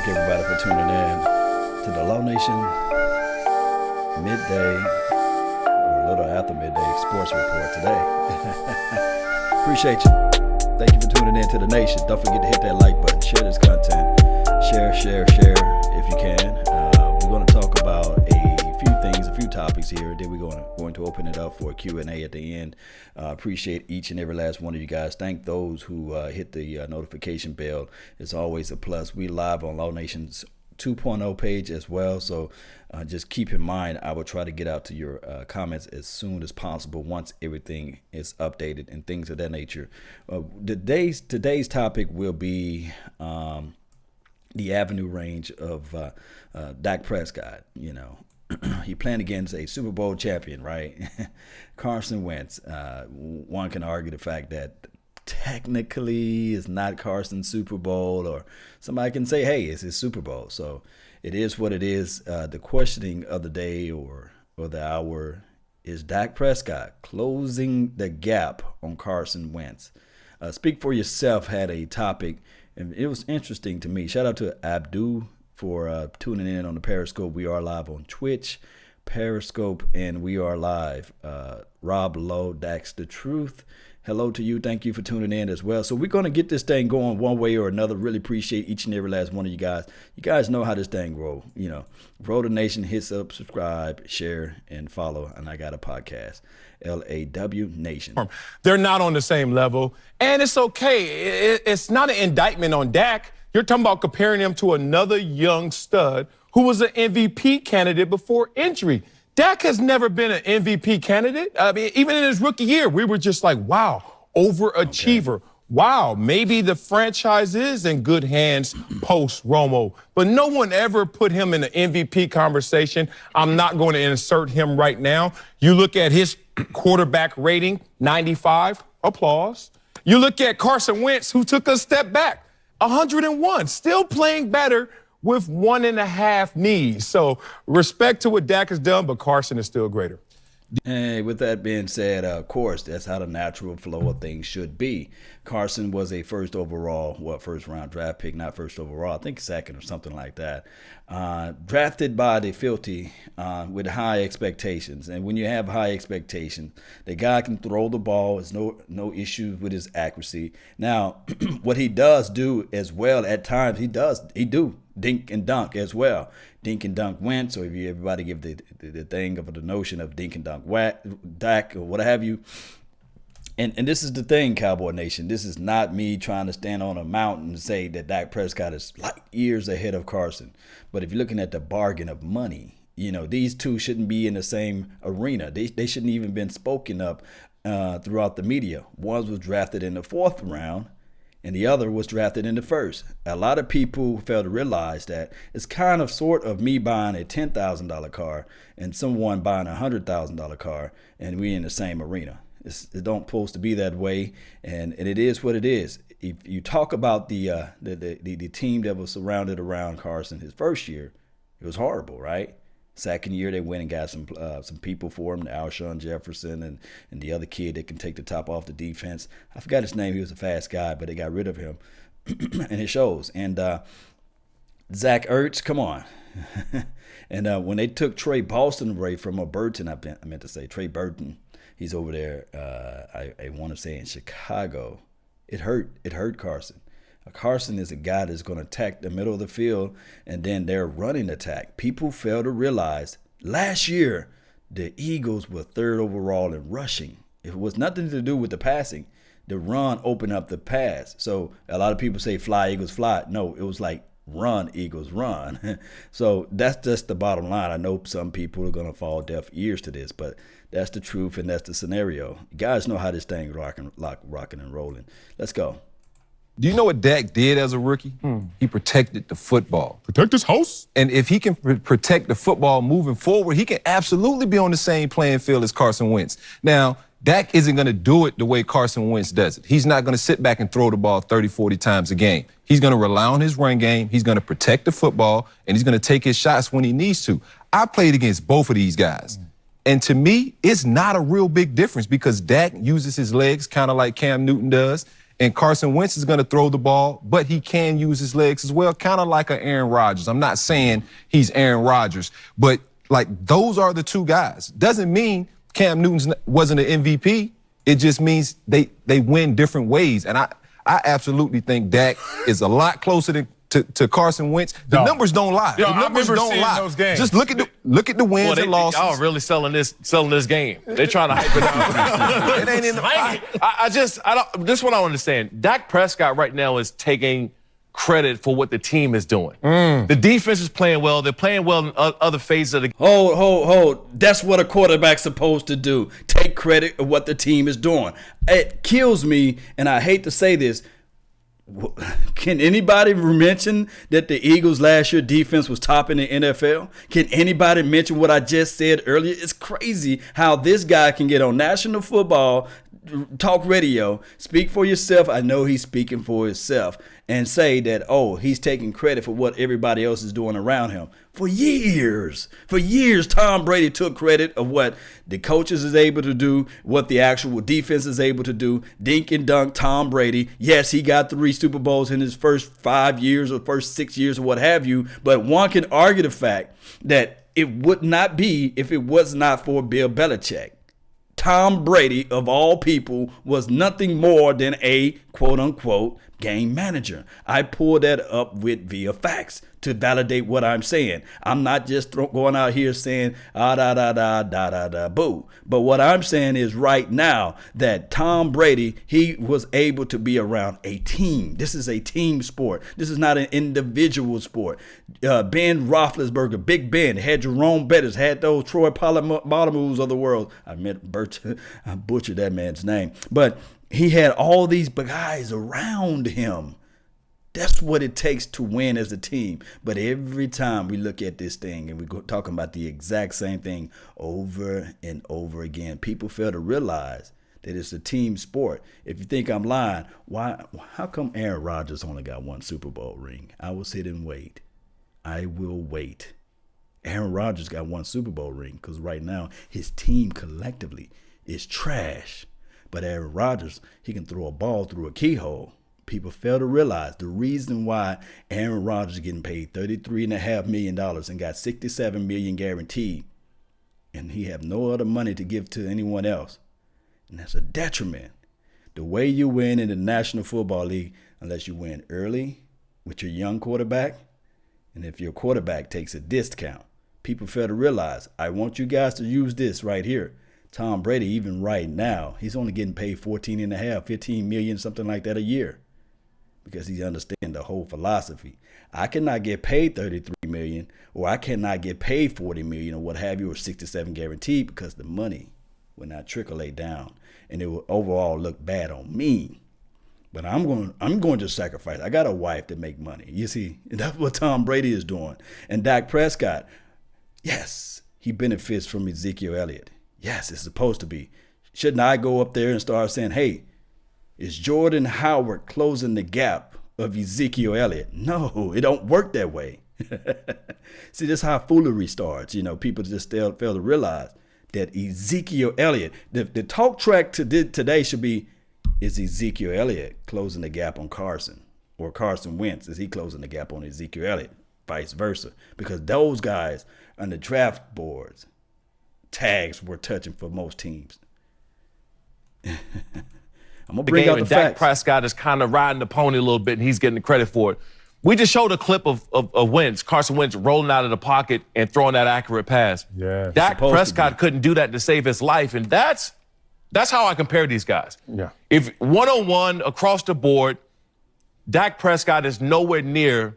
Thank everybody for tuning in to the Low Nation midday, or a little after midday sports report today. Appreciate you. Thank you for tuning in to the nation. Don't forget to hit that like button, share this content, share if you can. We're going to talk about a few topics here. Then we're going to open it up for a Q&A at the end. Appreciate each and every last one of you guys. Thank those who hit the notification bell. It's always a plus. We live on Low Nation's 2.0 page as well. So just keep in mind, I will try to get out to your comments as soon as possible once everything is updated and things of that nature. Today's topic will be the avenue range of Dak Prescott. You know, he playing against a Super Bowl champion, right? Carson Wentz. One can argue the fact that technically it's not Carson's Super Bowl, or somebody can say, hey, it's his Super Bowl. So it is what it is. The questioning of the day or the hour is Dak Prescott closing the gap on Carson Wentz. Speak for Yourself had a topic, and it was interesting to me. Shout out to Abdul for tuning in on the Periscope. We are live on Twitch, Periscope, and we are live. Rob Lowe, Dak's the Truth. Hello to you. Thank you for tuning in as well. So we're going to get this thing going one way or another. Really appreciate each and every last one of you guys. You guys know how this thing grow. You know, Grow the Nation, hit up, subscribe, share, and follow. And I got a podcast, LAW Nation. They're not on the same level, and it's okay. It's not an indictment on Dak. You're talking about comparing him to another young stud who was an MVP candidate before injury. Dak has never been an MVP candidate. I mean, even in his rookie year, we were just like, wow, overachiever. Okay. Wow, maybe the franchise is in good hands post-Romo. But no one ever put him in the MVP conversation. I'm not going to insert him right now. You look at his quarterback rating, 95, applause. You look at Carson Wentz, who took a step back, 101, still playing better with 1.5 knees. So respect to what Dak has done, but Carson is still greater. Hey, with that being said, of course, that's how the natural flow of things should be. Carson was a first round draft pick, not first overall, I think second or something like that. Drafted by the filthy with high expectations. And when you have high expectations, the guy can throw the ball. There's no issues with his accuracy. Now, what he does do as well at times, he do dink and dunk as well. Dink and dunk Wentz, or if you everybody give the thing of the notion of dink and dunk Dak or what have you. And this is the thing, Cowboy Nation. This is not me trying to stand on a mountain and say that Dak Prescott is light years ahead of Carson. But if you're looking at the bargain of money, you know, these two shouldn't be in the same arena. They shouldn't even been spoken up throughout the media. One was drafted in the 4th round, and the other was drafted in the 1st. A lot of people fail to realize that it's kind of sort of me buying a $10,000 car and someone buying a $100,000 car, and we in the same arena. It don't supposed to be that way, and it is what it is. If you talk about the team that was surrounded around Carson his first year, it was horrible, right? Second year, they went and got some people for him, Alshon Jefferson and the other kid that can take the top off the defense. I forgot his name. He was a fast guy, but they got rid of him, and it shows. And Zach Ertz, come on. And when they took Trey Boston away from Burton, I meant to say Trey Burton. He's over there, I want to say in Chicago. It hurt Carson. Carson is a guy that's going to attack the middle of the field, and then their running attack. People fail to realize last year the Eagles were 3rd overall in rushing. It was nothing to do with the passing. The run opened up the pass. So a lot of people say fly, Eagles, fly. No, it was like run, Eagles, run. So that's just the bottom line. I know some people are going to fall deaf ears to this, but that's the truth and that's the scenario. You guys know how this thing rocking and rolling. Let's go. Do you know what Dak did as a rookie? He protected the football. Protect his house? And if he can protect the football moving forward, he can absolutely be on the same playing field as Carson Wentz. Now, Dak isn't going to do it the way Carson Wentz does it. He's not going to sit back and throw the ball 30, 40 times a game. He's going to rely on his run game. He's going to protect the football, and he's going to take his shots when he needs to. I played against both of these guys. And to me, it's not a real big difference because Dak uses his legs kind of like Cam Newton does, And Carson Wentz is going to throw the ball, but he can use his legs as well, kind of like an Aaron Rodgers. I'm not saying he's Aaron Rodgers, but like those are the two guys. Doesn't mean Cam Newton wasn't an MVP. It just means they win different ways. And I absolutely think Dak is a lot closer to Carson Wentz. The numbers don't lie. The numbers don't lie. Those games. Just look at the wins and losses. Y'all really selling this game. They're trying to hype it up. It ain't in the This is what I don't understand. Dak Prescott right now is taking credit for what the team is doing. The defense is playing well. They're playing well in other phases of the game. Hold. That's what a quarterback's supposed to do. Take credit of what the team is doing. It kills me, and I hate to say this. Can anybody mention that the Eagles last year defense was top in the NFL? Can anybody mention what I just said earlier? It's crazy how this guy can get on national football talk radio, speak for yourself. I know he's speaking for himself, and say that, oh, he's taking credit for what everybody else is doing around him. For years, Tom Brady took credit of what the coaches is able to do, what the actual defense is able to do. Dink and dunk Tom Brady. Yes, he got 3 Super Bowls in his first 5 years or first 6 years or what have you, but one can argue the fact that it would not be if it was not for Bill Belichick. Tom Brady, of all people, was nothing more than a quote-unquote game manager. I pulled that up via facts to validate what I'm saying. I'm not just going out here saying boo. But what I'm saying is right now that Tom Brady, he was able to be around a team. This is a team sport. This is not an individual sport. Ben Roethlisberger, Big Ben, had Jerome Bettis, had those Troy Polamalu's of the world. I butchered that man's name. But he had all these guys around him. That's what it takes to win as a team. But every time we look at this thing and we're talking about the exact same thing over and over again, people fail to realize that it's a team sport. If you think I'm lying, how come Aaron Rodgers only got 1 Super Bowl ring? I will sit and wait. I will wait. Aaron Rodgers got 1 Super Bowl ring because right now his team collectively is trash. But Aaron Rodgers, he can throw a ball through a keyhole. People fail to realize the reason why Aaron Rodgers is getting paid $33.5 million and got $67 million guaranteed, and he have no other money to give to anyone else. And that's a detriment. The way you win in the National Football League, unless you win early with your young quarterback, and if your quarterback takes a discount, people fail to realize, I want you guys to use this right here. Tom Brady, even right now, he's only getting paid $14.5, $15 million, something like that a year, because he understands the whole philosophy. I cannot get paid $33 million, or I cannot get paid $40 million, or what have you, or 67 guaranteed, because the money will not trickle down, and it will overall look bad on me. But I'm going to sacrifice. I got a wife that make money. You see, that's what Tom Brady is doing. And Dak Prescott, yes, he benefits from Ezekiel Elliott. Yes, it's supposed to be. Shouldn't I go up there and start saying, hey, is Jordan Howard closing the gap of Ezekiel Elliott? No, it don't work that way. See, this is how foolery starts. You know, people just fail to realize that Ezekiel Elliott, the talk track today should be, is Ezekiel Elliott closing the gap on Carson? Or Carson Wentz, is he closing the gap on Ezekiel Elliott? Vice versa. Because those guys on the draft boards, tags were touching for most teams. I'm going to bring out the facts. Dak Prescott is kind of riding the pony a little bit, and he's getting the credit for it. We just showed a clip of Wentz, Carson Wentz, rolling out of the pocket and throwing that accurate pass. Yeah, Dak Prescott couldn't do that to save his life, and that's how I compare these guys. Yeah. If one-on-one across the board, Dak Prescott is nowhere near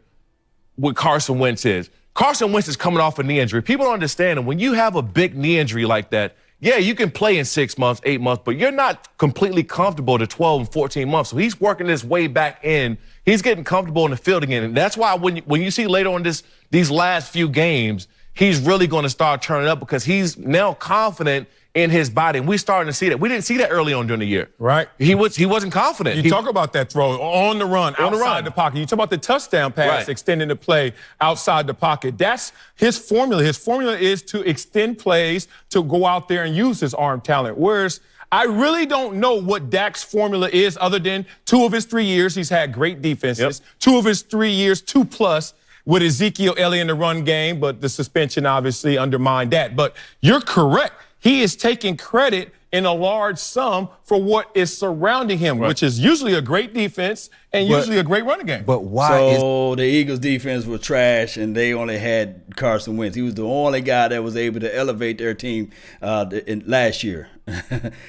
what Carson Wentz is. Carson Wentz is coming off a knee injury. People don't understand, and when you have a big knee injury like that, yeah, you can play in 6 months, 8 months, but you're not completely comfortable to 12 and 14 months. So he's working his way back in. He's getting comfortable in the field again. And that's why when you see later on these last few games, he's really going to start turning up because he's now confident in his body. And we're starting to see that. We didn't see that early on during the year. Right. He wasn't confident. You talk about that throw on the run, outside the pocket. You talk about the touchdown pass, extending the play outside the pocket. That's his formula. His formula is to extend plays, to go out there and use his arm talent. Whereas I really don't know what Dak's formula is other than 2 of his 3 years, he's had great defenses. 2 of his 3 years, 2+ with Ezekiel Elliott in the run game, but the suspension obviously undermined that. But you're correct. He is taking credit in a large sum for what is surrounding him, which is usually a great defense and usually a great running game. But why So the Eagles' defense was trash, and they only had Carson Wentz. He was the only guy that was able to elevate their team last year.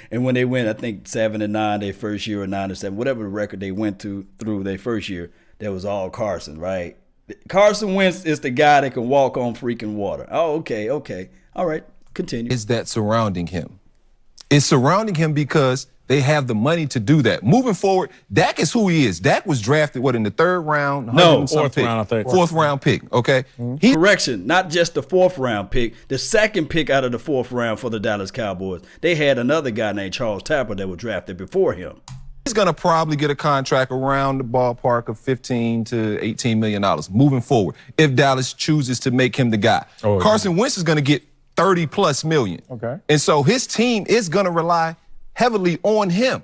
And when they went, I think 7-9 their first year, or 9-7, whatever the record they went through their first year, that was all Carson, right? Carson Wentz is the guy that can walk on freaking water. Oh, okay. All right, continue. is that surrounding him? It's surrounding him because they have the money to do that. Moving forward, Dak is who he is. Dak was drafted, in the 3rd round? No, 4th round, I think. 4th round pick, okay? Correction, not just the 4th round pick, the 2nd pick out of the 4th round for the Dallas Cowboys. They had another guy named Charles Tapper that was drafted before him. He's going to probably get a contract around the ballpark of $15 to $18 million moving forward if Dallas chooses to make him the guy. Carson Wentz is going to get $30+ million. Okay. And so his team is going to rely heavily on him.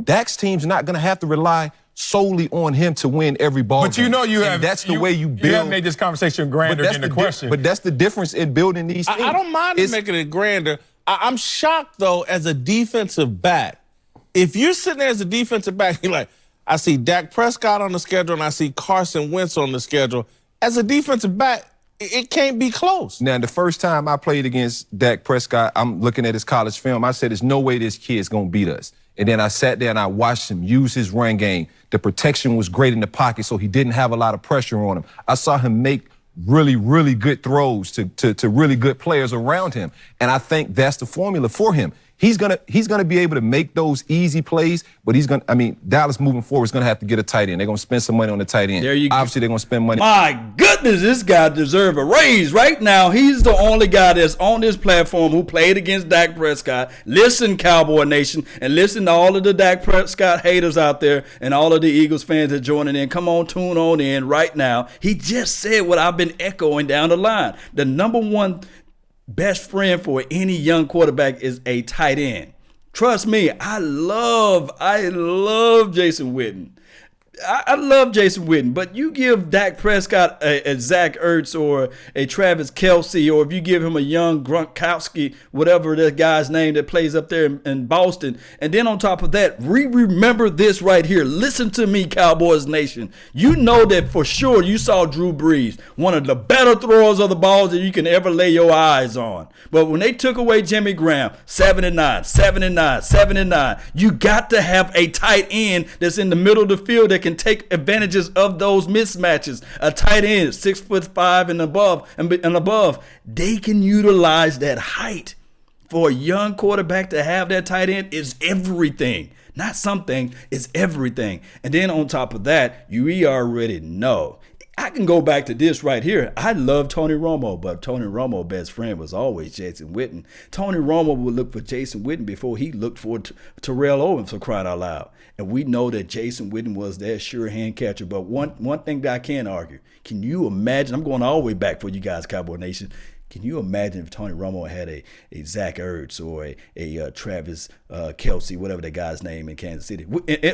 Dak's team's not going to have to rely solely on him to win every ball But you game. know you And have that's the way you build. You have made this conversation grander than the question. But that's the difference in building these teams. I don't mind making it grander. I'm shocked, though, as a defensive back. If you're sitting there as a defensive back, you're like, I see Dak Prescott on the schedule and I see Carson Wentz on the schedule. As a defensive back, it can't be close. Now, the first time I played against Dak Prescott, I'm looking at his college film. I said, there's no way this kid's going to beat us. And then I sat there and I watched him use his run game. The protection was great in the pocket, so he didn't have a lot of pressure on him. I saw him make really, really good throws to really good players around him. And I think that's the formula for him. He's gonna be able to make those easy plays, but Dallas moving forward is gonna have to get a tight end. They're gonna spend some money on the tight end. There you go. Obviously, they're gonna spend money. My goodness, this guy deserves a raise. Right now, he's the only guy that's on this platform who played against Dak Prescott. Listen, Cowboy Nation, and listen to all of the Dak Prescott haters out there and all of the Eagles fans that are joining in. Come on, tune on in right now. He just said what I've been echoing down the line. The number one best friend for any young quarterback is a tight end. Trust me, I love Jason Witten. I love Jason Witten, but you give Dak Prescott a Zach Ertz or a Travis Kelce, or if you give him a young Gronkowski, whatever that guy's name that plays up there in Boston, and then on top of that, remember this right here. Listen to me, Cowboys Nation. You know that for sure you saw Drew Brees, one of the better throwers of the balls that you can ever lay your eyes on. But when they took away Jimmy Graham, 7-9, you got to have a tight end that's in the middle of the field that can take advantages of those mismatches. A tight end, 6'5" and above, they can utilize that height. For a young quarterback to have that tight end is everything. Not something, it's everything. And then on top of that, you already know. I can go back to this right here. I love Tony Romo, but Tony Romo's best friend was always Jason Witten. Tony Romo would look for Jason Witten before he looked for Terrell Owens, for crying out loud. And we know that Jason Witten was that sure hand catcher. But one thing that I can argue, can you imagine? I'm going all the way back for you guys, Cowboy Nation. Can you imagine if Tony Romo had a Zach Ertz or a Travis Kelce, whatever the guy's name in Kansas City,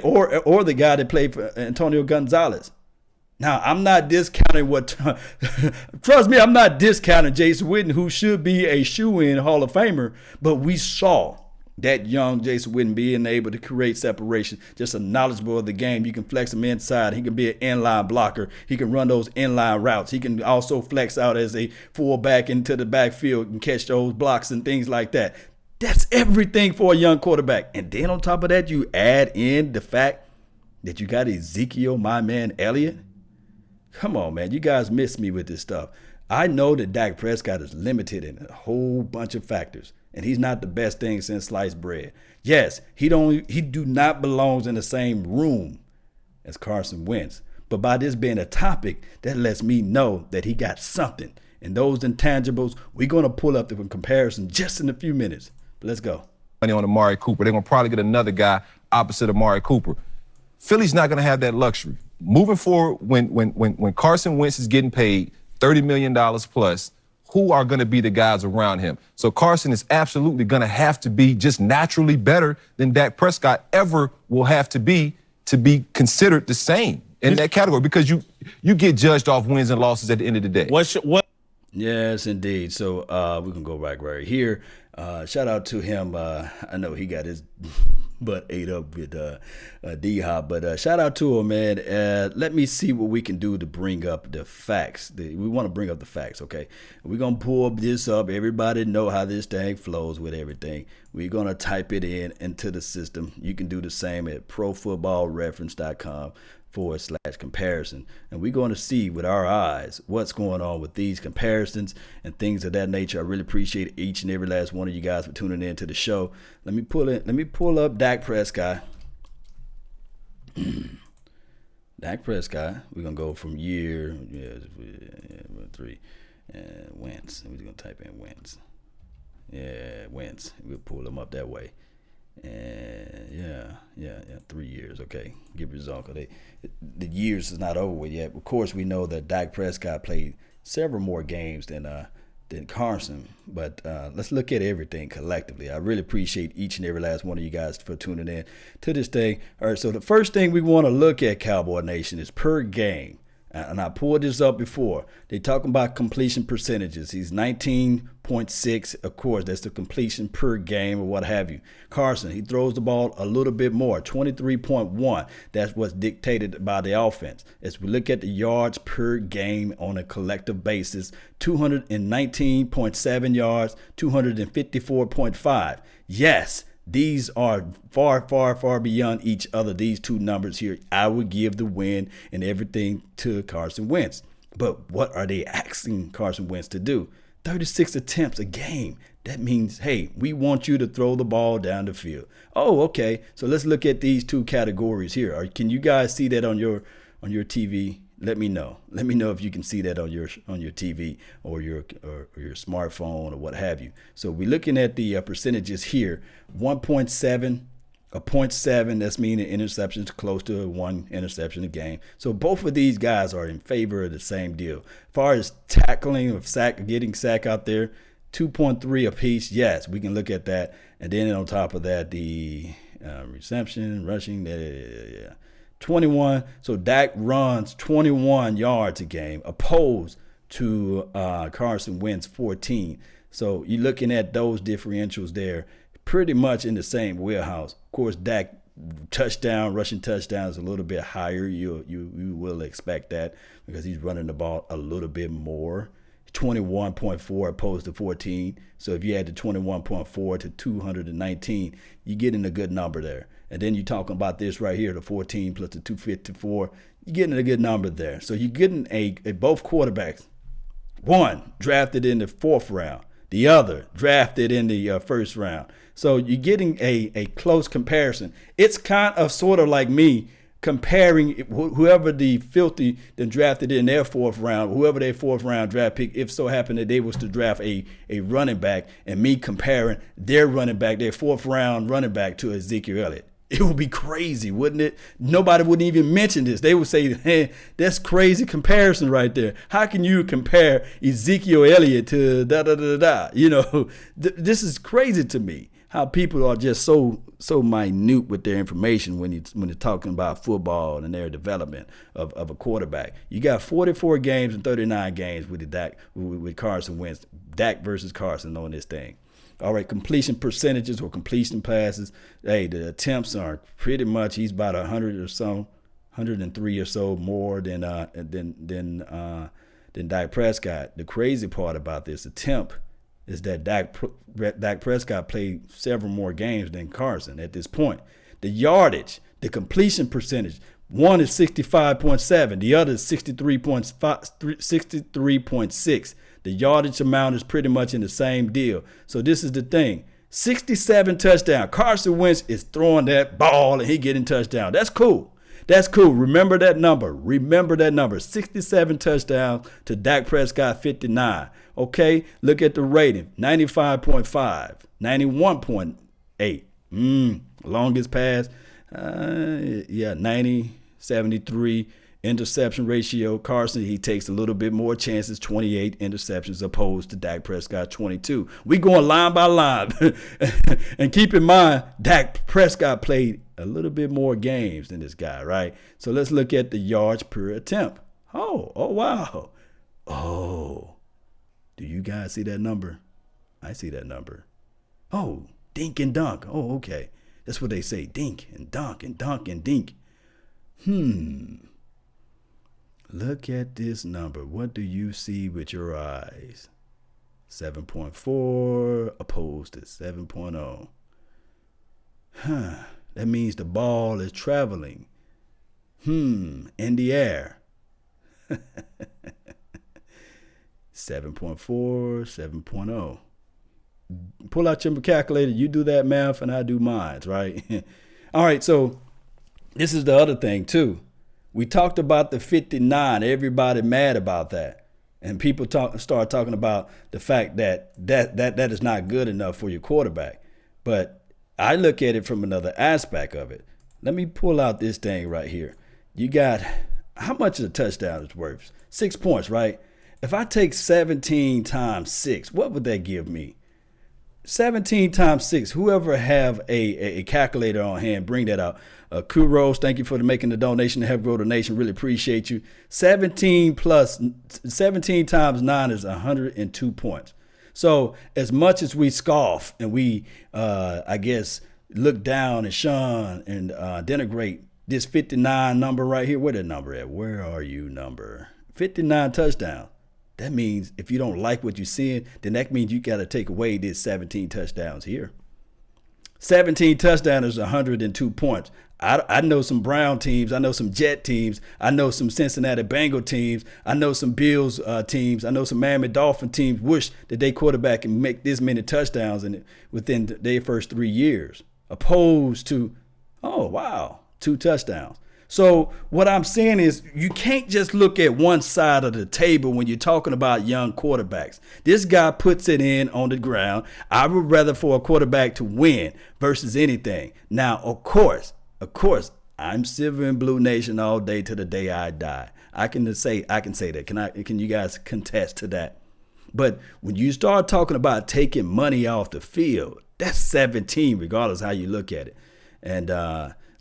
or the guy that played for Antonio Gonzalez? Now, I'm not discounting trust me, I'm not discounting Jason Witten, who should be a shoo-in Hall of Famer, but we saw that young Jason Witten being able to create separation, just a knowledgeable of the game. You can flex him inside. He can be an inline blocker. He can run those inline routes. He can also flex out as a fullback into the backfield and catch those blocks and things like that. That's everything for a young quarterback. And then on top of that, you add in the fact that you got Ezekiel, my man, Elliott. Come on, man. You guys miss me with this stuff. I know that Dak Prescott is limited in a whole bunch of factors, and he's not the best thing since sliced bread. Yes, he do not belong in the same room as Carson Wentz. But by this being a topic, that lets me know that he got something. And those intangibles, we're going to pull up the comparison just in a few minutes. But let's go. Money on Amari Cooper. They're going to probably get another guy opposite Amari Cooper. Philly's not going to have that luxury. Moving forward, when Carson Wentz is getting paid $30 million plus, who are going to be the guys around him. So Carson is absolutely going to have to be just naturally better than Dak Prescott ever will have to be considered the same in that category, because you get judged off wins and losses at the end of the day. Yes, indeed. So we can go back right here. Shout out to him. I know he got his butt ate up with D-Hop, but shout out to him, man. Let me see what we can do to bring up the facts. We want to bring up the facts, okay? We're going to pull this up. Everybody know how this thing flows with everything. We're going to type it into the system. You can do the same at profootballreference.com/comparison, and we're going to see with our eyes what's going on with these comparisons and things of that nature. I really appreciate each and every last one of you guys for tuning in to the show. Let me pull up Dak Prescott. Dak Prescott. We're gonna go from year 3 and Wentz. We're gonna type in Wentz. Yeah, Wentz. We'll pull them up that way. And yeah, 3 years. Okay, give result. The years is not over with yet. Of course, we know that Dak Prescott played several more games than Carson. But let's look at everything collectively. I really appreciate each and every last one of you guys for tuning in to this thing. All right, so the first thing we want to look at, Cowboy Nation, is per game. And I pulled this up before. They talking about completion percentages. He's 19.6. Of course, that's the completion per game or what have you. Carson, he throws the ball a little bit more, 23.1. That's what's dictated by the offense. As we look at the yards per game on a collective basis, 219.7 yards, 254.5. Yes, these are far, far, far beyond each other. These two numbers here, I would give the win and everything to Carson Wentz. But what are they asking Carson Wentz to do? 36 attempts a game. That means, hey, we want you to throw the ball down the field. Oh, okay. So let's look at these two categories here. Can you guys see that on your TV? Let me know. Let me know if you can see that on your TV or your smartphone or what have you. So we're looking at the percentages here. 1.7, a 0.7. That's meaning interceptions close to 1 interception a game. So both of these guys are in favor of the same deal. As far as tackling of getting sack out there, 2.3 apiece. Yes, we can look at that. And then on top of that, the reception, rushing. Yeah. 21. So Dak runs 21 yards a game, opposed to Carson Wentz 14. So you're looking at those differentials there, pretty much in the same wheelhouse. Of course, Dak rushing touchdowns a little bit higher. You will expect that because he's running the ball a little bit more. 21.4 opposed to 14. So if you add the 21.4 to 219, you're getting a good number there. And then you're talking about this right here, the 14 plus the 254. You're getting a good number there. So you're getting a both quarterbacks. One drafted in the 4th round. The other drafted in the first round. So you're getting a close comparison. It's kind of sort of like me comparing whoever the filthy then drafted in their 4th round, whoever their 4th round draft pick, if so happened that they was to draft a running back, and me comparing their running back, their 4th round running back, to Ezekiel Elliott. It would be crazy, wouldn't it? Nobody wouldn't even mention this. They would say, hey, that's crazy comparison right there. How can you compare Ezekiel Elliott to da-da-da-da? You know, this is crazy to me, how people are just so minute with their information when they're talking about football and their development of a quarterback. You got 44 games and 39 games with Carson Wentz, Dak versus Carson on this thing. All right, completion percentages or completion passes. Hey, the attempts are pretty much, he's about 100 or so, 103 or so more than Dak Prescott. The crazy part about this attempt is that Dak Prescott played several more games than Carson at this point. The yardage, the completion percentage, one is 65.7, the other is 63.6. The yardage amount is pretty much in the same deal. So this is the thing. 67 touchdowns. Carson Wentz is throwing that ball and he getting touchdown. That's cool. That's cool. Remember that number. 67 touchdowns to Dak Prescott 59. Okay, look at the rating. 95.5, 91.8. Longest pass. 90, 73. Interception ratio, Carson, he takes a little bit more chances, 28 interceptions opposed to Dak Prescott, 22. We going line by line. And keep in mind, Dak Prescott played a little bit more games than this guy, right? So let's look at the yards per attempt. Oh, wow. Oh, do you guys see that number? I see that number. Oh, dink and dunk. Oh, okay. That's what they say, dink and dunk and dunk and dink. Look at this number. What do you see with your eyes? 7.4 opposed to 7.0. That means the ball is traveling. In the air. 7.4, 7.0. Pull out your calculator. You do that math and I do mine, right? All right, so this is the other thing too. We talked about the 59. Everybody mad about that. And people start talking about the fact that is not good enough for your quarterback. But I look at it from another aspect of it. Let me pull out this thing right here. You got, how much is a touchdown is worth? 6 points, right? If I take 17 times 6, what would that give me? 17 times 6. Whoever have a calculator on hand, bring that out. Kuros, thank you for making the donation to help grow the nation. Really appreciate you. 17 times 9 is 102 points. So as much as we scoff and we, I guess, look down and shun and denigrate this 59 number right here, where that number at? Where are you, number? 59 touchdowns. That means if you don't like what you're seeing, then that means you got to take away this 17 touchdowns here. 17 touchdowns is 102 points. I know some Brown teams. I know some Jet teams. I know some Cincinnati Bengal teams. I know some Bills teams. I know some Miami Dolphin teams wish that they quarterback can make this many touchdowns within their first 3 years, opposed to, 2 touchdowns. So what I'm saying is you can't just look at one side of the table when you're talking about young quarterbacks. This guy puts it in on the ground. I would rather for a quarterback to win versus anything. Now, of course, I'm Silver and Blue Nation all day to the day I die. I can say that. Can you guys contest to that? But when you start talking about taking money off the field, that's 17, regardless how you look at it. And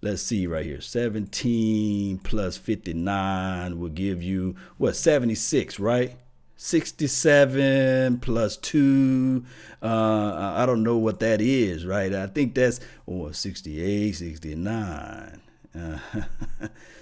let's see right here. 17 plus 59 will give you, 76, right? 67 plus 2. I don't know what that is, right? I think that's 68, 69.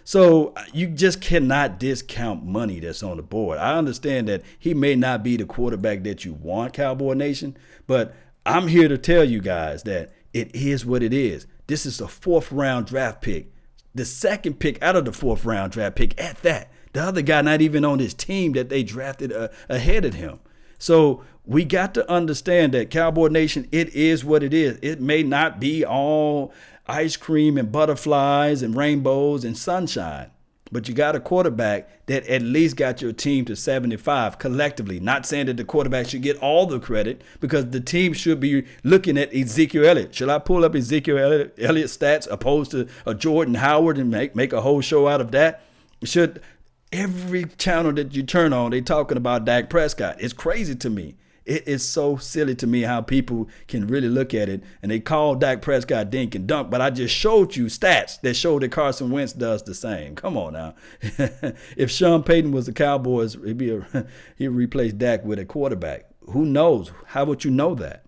So you just cannot discount money that's on the board. I understand that he may not be the quarterback that you want, Cowboy Nation, but I'm here to tell you guys that it is what it is. This is a 4th round draft pick. The second pick out of the 4th round draft pick at that. The other guy not even on his team that they drafted ahead of him. So we got to understand that, Cowboy Nation, it is what it is. It may not be all ice cream and butterflies and rainbows and sunshine, but you got a quarterback that at least got your team to 75 collectively. Not saying that the quarterback should get all the credit, because the team should be looking at Ezekiel Elliott. Should I pull up Ezekiel Elliott's stats opposed to a Jordan Howard and make a whole show out of that? Should every channel that you turn on, they talking about Dak Prescott? It's crazy to me. It is so silly to me how people can really look at it and they call Dak Prescott dink and dunk, but I just showed you stats that show that Carson Wentz does the same. Come on now. If Sean Payton was the Cowboys, he'd replace Dak with a quarterback. Who knows? How would you know that?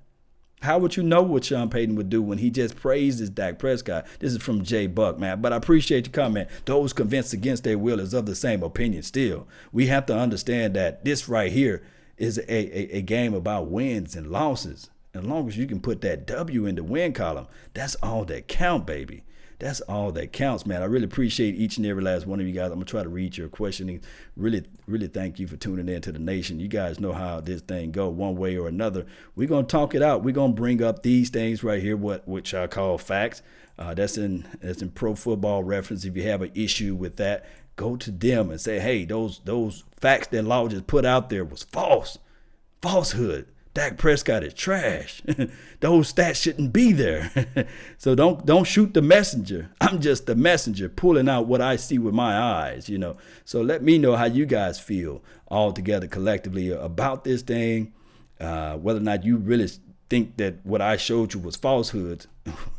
How would you know what Sean Payton would do when he just praises Dak Prescott? This is from Jay Buck, man. But I appreciate your comment. Those convinced against their will is of the same opinion still. We have to understand that this right here is a game about wins and losses. As long as you can put that W in the win column, that's all that count, baby. That's all that counts, man. I really appreciate each and every last one of you guys. I'm going to try to read your questioning. Really, really thank you for tuning in to the nation. You guys know how this thing go one way or another. We're going to talk it out. We're going to bring up these things right here, which I call facts. That's in Pro Football Reference. If you have an issue with that, go to them and say, hey, those facts that law just put out there was falsehood. Dak Prescott is trash. Those stats shouldn't be there. So don't shoot the messenger. I'm just the messenger pulling out what I see with my eyes, you know. So let me know how you guys feel all together collectively about this thing, whether or not you really think that what I showed you was falsehoods.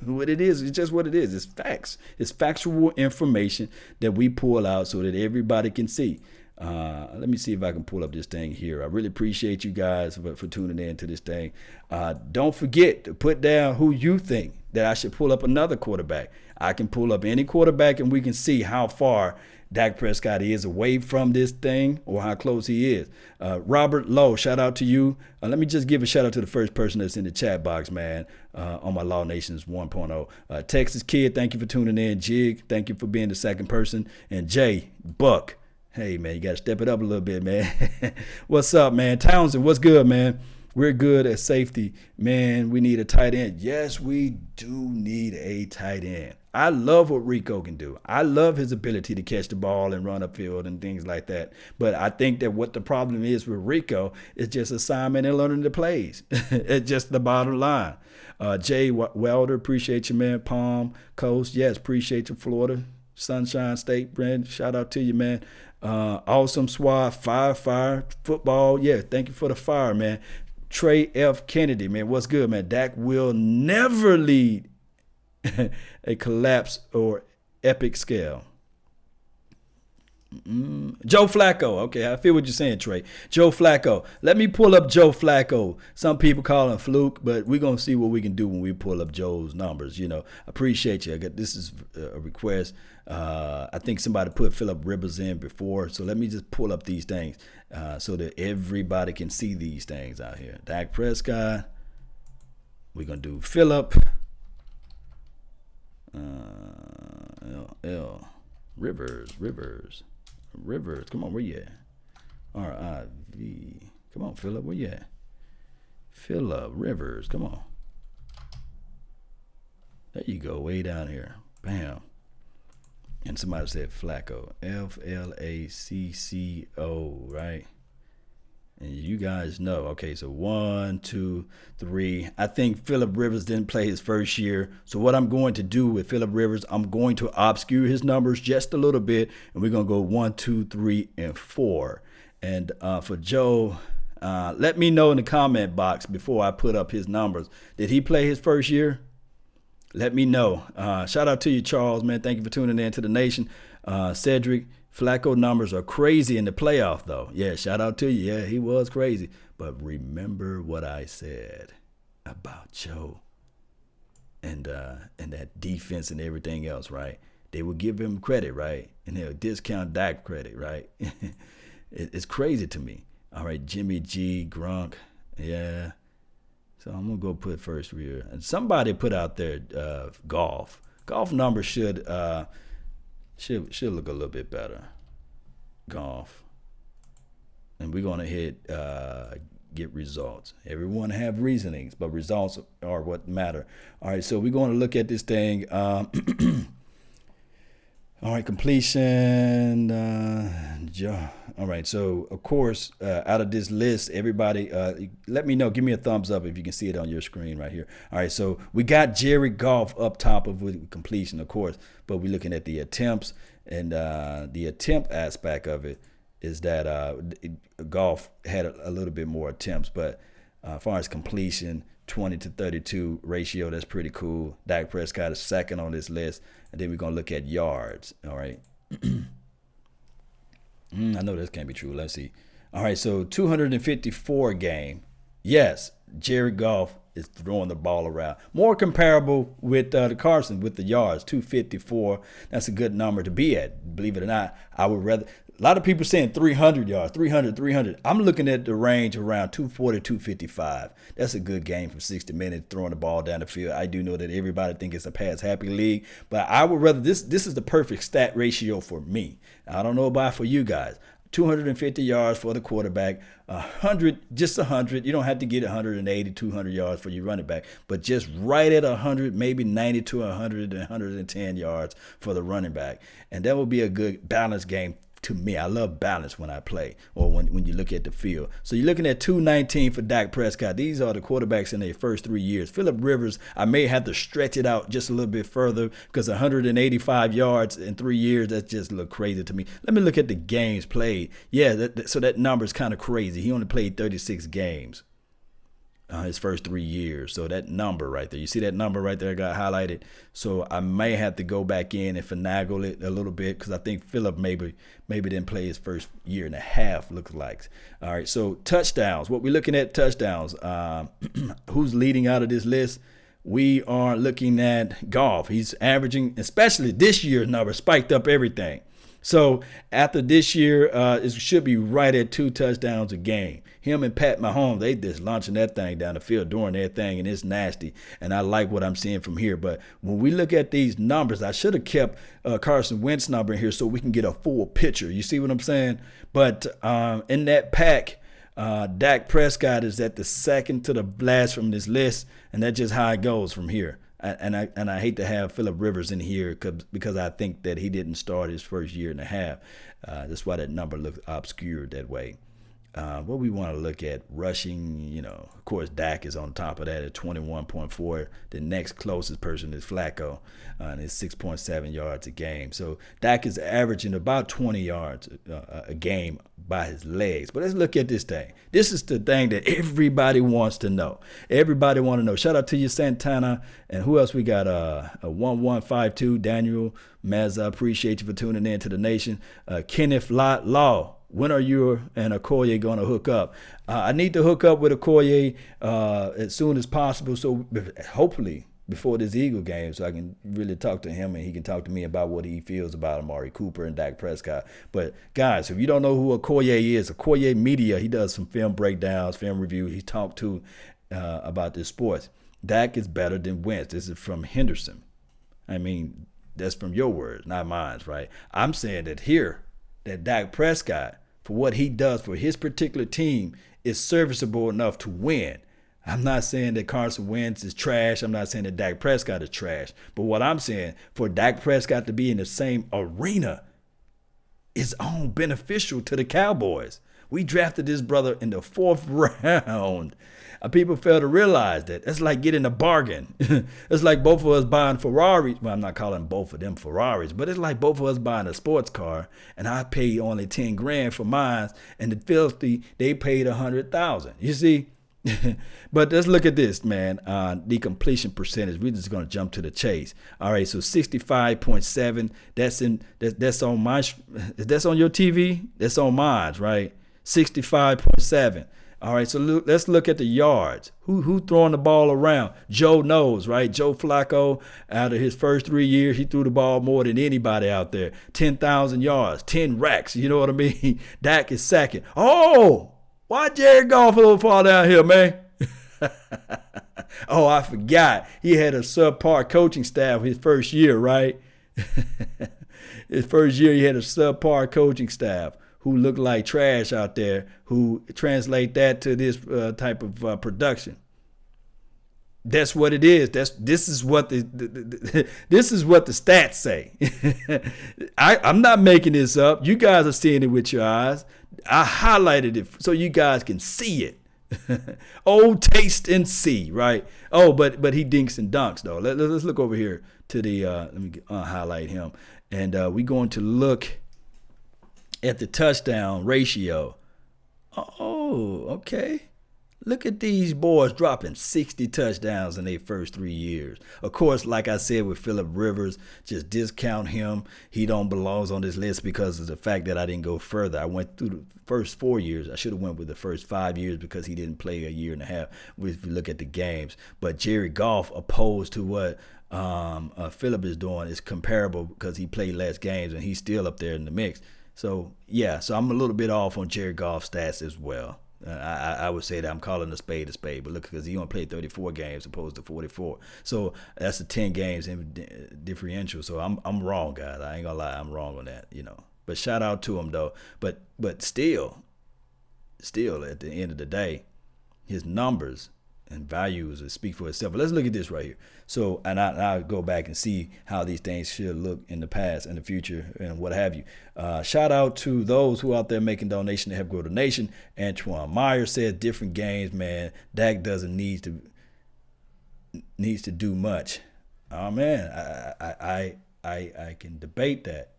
What it is, it's just what it is. It's facts. It's factual information that we pull out so that everybody can see. Let me see if I can pull up this thing here. I really appreciate you guys for tuning in to this thing. Don't forget to put down who you think that I should pull up another quarterback. I can pull up any quarterback and we can see how far Dak Prescott is away from this thing or how close he is. Robert Lowe, shout out to you. Let me just give a shout out to the first person that's in the chat box, man, on my Law Nations 1.0. Texas Kid, thank you for tuning in. Jig, thank you for being the second person. And Jay, Buck, hey, man, you got to step it up a little bit, man. What's up, man? Townsend, what's good, man? We're good at safety. Man, we need a tight end. Yes, we do need a tight end. I love what Rico can do. I love his ability to catch the ball and run upfield and things like that. But I think that what the problem is with Rico is just assignment and learning the plays. It's just the bottom line. Jay Welder, appreciate you, man. Palm Coast, yes, appreciate you, Florida. Sunshine State, Brand, shout out to you, man. Awesome Swat, fire, football. Yeah, thank you for the fire, man. Trey F. Kennedy, man, what's good, man? Dak will never lead a collapse or epic scale. Joe Flacco. Okay, I feel what you're saying, Trey. Joe Flacco. Let me pull up Joe Flacco. Some people call him fluke, but we're going to see what we can do when we pull up Joe's numbers. You know, appreciate you. This is a request. I think somebody put Phillip Rivers in before, so let me just pull up these things so that everybody can see these things out here. Dak Prescott. We're going to do Phillip. Rivers. Come on, where you at? R-I-V. Come on, Phillip, where you at? Phillip Rivers, come on. There you go, way down here. Bam. And somebody said Flacco. F-L-A-C-C-O, right? And you guys know. Okay, so 1, 2, 3. I think Phillip Rivers didn't play his first year. So what I'm going to do with Phillip Rivers, I'm going to obscure his numbers just a little bit. And we're going to go 1, 2, 3, and 4. And for Joe, let me know in the comment box before I put up his numbers. Did he play his first year? Let me know. Shout out to you, Charles, man. Thank you for tuning in to the nation. Cedric, Flacco numbers are crazy in the playoff, though. Yeah, shout out to you. Yeah, he was crazy. But remember what I said about Joe and that defense and everything else, right? They will give him credit, right? And they'll discount Dak credit, right? It's crazy to me. All right, Jimmy G, Gronk, yeah. So I'm going to go put first year. And somebody put out there golf. Golf numbers should look a little bit better. Golf. And we're going to hit get results. Everyone have reasonings, but results are what matter. All right, so we're going to look at this thing. All right, completion. All right, so of course, out of this list, everybody, let me know. Give me a thumbs up if you can see it on your screen right here. All right, so we got Jared Goff up top of with completion, of course, but we're looking at the attempts, and the attempt aspect of it is that Goff had a little bit more attempts, but as far as completion, 20 to 32 ratio, that's pretty cool. Dak Prescott is second on this list. And then we're going to look at yards. All right. I know this can't be true. Let's see. All right, so 254 game. Yes, Jared Goff is throwing the ball around. More comparable with the Carson with the yards, 254. That's a good number to be at. Believe it or not, I would rather. A lot of people saying 300 yards, 300. I'm looking at the range around 240, 255. That's a good game for 60 minutes, throwing the ball down the field. I do know that everybody thinks it's a pass-happy league, but I would rather this is the perfect stat ratio for me. I don't know about for you guys. 250 yards for the quarterback, 100, just 100. You don't have to get 180, 200 yards for your running back, but just right at 100, maybe 90 to 100 and 110 yards for the running back. And that will be a good balanced game to me. I love balance when I play, or when you look at the field. So you're looking at 219 for Dak Prescott. These are the quarterbacks in their first 3 years. Phillip Rivers, I may have to stretch it out just a little bit further because 185 yards in 3 years, that just look crazy to me. Let me look at the games played. Yeah, so that number is kind of crazy. He only played 36 games. His first 3 years. So that number right there, you see that number right there got highlighted. So I may have to go back in and finagle it a little bit because I think Phillip maybe didn't play his first year and a half, looks like. All right, so touchdowns. What we're looking at, touchdowns. Who's leading out of this list? We are looking at Goff. He's averaging, especially this year's number, spiked up everything. So after this year, it should be right at 2 touchdowns a game. Him and Pat Mahomes, they just launching that thing down the field, doing their thing, and it's nasty. And I like what I'm seeing from here. But when we look at these numbers, I should have kept Carson Wentz number in here so we can get a full picture. You see what I'm saying? But in that pack, Dak Prescott is at the second to the last from this list, and that's just how it goes from here. And I hate to have Phillip Rivers in here because I think that he didn't start his first year and a half. That's why that number looks obscured that way. What we want to look at, rushing, of course, Dak is on top of that at 21.4. The next closest person is Flacco, and it's 6.7 yards a game. So Dak is averaging about 20 yards a game by his legs. But let's look at this thing. This is the thing that everybody wants to know. Everybody want to know. Shout out to you, Santana. And who else we got? A 1152, Daniel Mazza. Appreciate you for tuning in to the nation. Kenneth Law. When are you and Okoye going to hook up? I need to hook up with Okoye as soon as possible, so hopefully before this Eagle game, so I can really talk to him and he can talk to me about what he feels about Amari Cooper and Dak Prescott. But guys, if you don't know who Okoye is, Okoye Media, he does some film breakdowns, film reviews. He talked to about this sports. Dak is better than Wentz. This is from Henderson. I mean, that's from your words, not mine, right? I'm saying that here, that Dak Prescott, for what he does for his particular team, is serviceable enough to win. I'm not saying that Carson Wentz is trash. I'm not saying that Dak Prescott is trash. But what I'm saying, for Dak Prescott to be in the same arena is all beneficial to the Cowboys. We drafted this brother in the 4th round. People fail to realize that. That's like getting a bargain. It's like both of us buying Ferraris. Well, I'm not calling both of them Ferraris, but it's like both of us buying a sports car, and I paid only 10 grand for mine, and the filthy, they paid 100,000. You see? But let's look at this, man. The completion percentage. We're just gonna jump to the chase. All right, so 65.7. That's on my. That's on your TV. That's on mine, right? 65.7. All right, so let's look at the yards. Who throwing the ball around? Joe knows, right? Joe Flacco, out of his first 3 years, he threw the ball more than anybody out there. 10,000 yards, 10 racks. You know what I mean? Dak is second. Oh, why Jared Goff a little far down here, man? Oh, I forgot. He had a subpar coaching staff his first year, right? His first year, he had a subpar coaching staff who look like trash out there, who translate that to this type of production. That's what it is. This is what the this is what the stats say. I'm not making this up. You guys are seeing it with your eyes. I highlighted it so you guys can see it. Oh, taste and see, right? Oh, but he dinks and dunks though. Let's look over here to the. Let me highlight him, and we're going to look at the touchdown ratio. Oh, okay. Look at these boys dropping 60 touchdowns in their first 3 years. Of course, like I said with Phillip Rivers, just discount him. He don't belong on this list because of the fact that I didn't go further. I went through the first 4 years. I should have went with the first 5 years because he didn't play a year and a half if you look at the games. But Jared Goff, opposed to what Phillip is doing, is comparable because he played less games and he's still up there in the mix. So, yeah, so I'm a little bit off on Jared Goff's stats as well. I would say that I'm calling a spade, but look, because he only played 34 games opposed to 44. So that's a 10 games in differential. So I'm wrong, guys. I ain't gonna lie, I'm wrong on that, But shout out to him though. But still, at the end of the day, his numbers and values that speak for itself. But let's look at this right here. So, and I'll go back and see how these things should look in the past and the future and what have you. Shout out to those who out there making donations to help grow the nation. Antoine Meyer said, different games, man. Dak doesn't needs to do much. Oh man, I can debate that.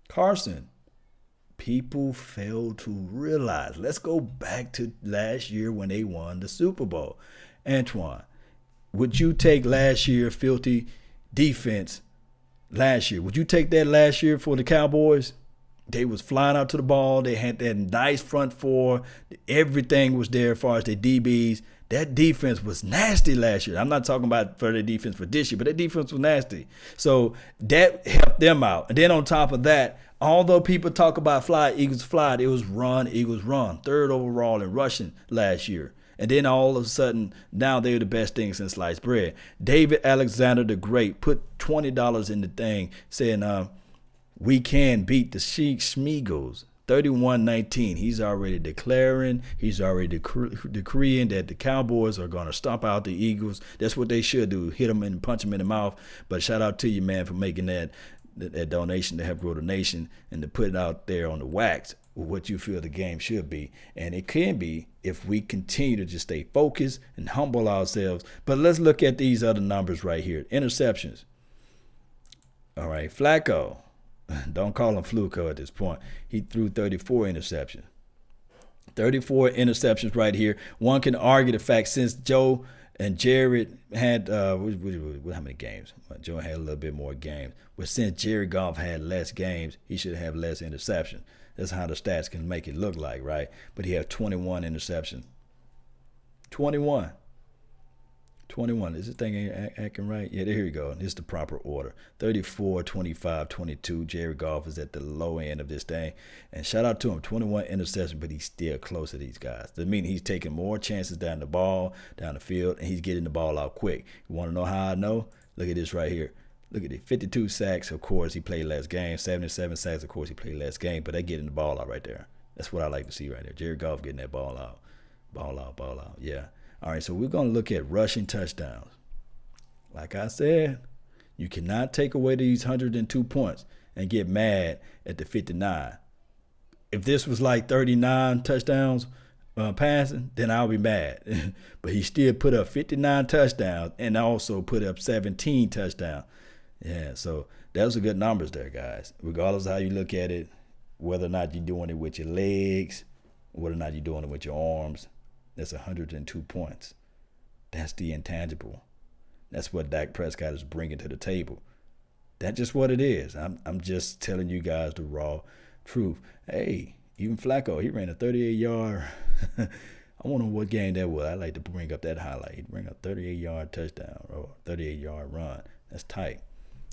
Carson, people fail to realize. Let's go back to last year when they won the Super Bowl. Antoine, would you take last year filthy defense last year? Would you take that last year for the Cowboys? They was flying out to the ball. They had that nice front four. Everything was there as far as their DBs. That defense was nasty last year. I'm not talking about for their defense for this year, but that defense was nasty. So that helped them out. And then on top of that, although people talk about fly, Eagles fly, it was run, Eagles run. 3rd overall in rushing last year. And then all of a sudden, now they're the best thing since sliced bread. David Alexander the Great put $20 in the thing saying we can beat the Schmeagles 31-19. He's already declaring, he's already decreeing that the Cowboys are going to stomp out the Eagles. That's what they should do, hit them and punch them in the mouth. But shout out to you, man, for making that donation to help grow the nation and to put it out there on the wax what you feel the game should be. And it can be if we continue to just stay focused and humble ourselves. But let's look at these other numbers right here. Interceptions. All right, Flacco. Don't call him Fluco at this point. He threw 34 interceptions. 34 interceptions right here. One can argue the fact since Joe and Jared had, how many games? Joe had a little bit more games. But since Jared Goff had less games, he should have less interceptions. That's how the stats can make it look like, right? But he had 21 interceptions. 21. Is this thing acting right? Yeah, there you go. This is the proper order. 34, 25, 22. Jared Goff is at the low end of this thing. And shout out to him. 21 interceptions, but he's still close to these guys. That means he's taking more chances down the ball, down the field, and he's getting the ball out quick. You want to know how I know? Look at this right here. Look at it. 52 sacks, of course, he played less games. 77 sacks, of course, he played less games. But they're getting the ball out right there. That's what I like to see right there. Jared Goff getting that ball out. Ball out. Yeah. All right, so we're going to look at rushing touchdowns. Like I said, you cannot take away these 102 points and get mad at the 59. If this was like 39 touchdowns passing, then I'll be mad. But he still put up 59 touchdowns and also put up 17 touchdowns. Yeah, so those are good numbers there, guys. Regardless of how you look at it, whether or not you're doing it with your legs, whether or not you're doing it with your arms, that's 102 points. That's the intangible. That's what Dak Prescott is bringing to the table. That's just what it is. I'm just telling you guys the raw truth. Hey, even Flacco, he ran a 38-yard. I wonder what game that was. I'd like to bring up that highlight. He ran a 38-yard touchdown or 38-yard run. That's tight.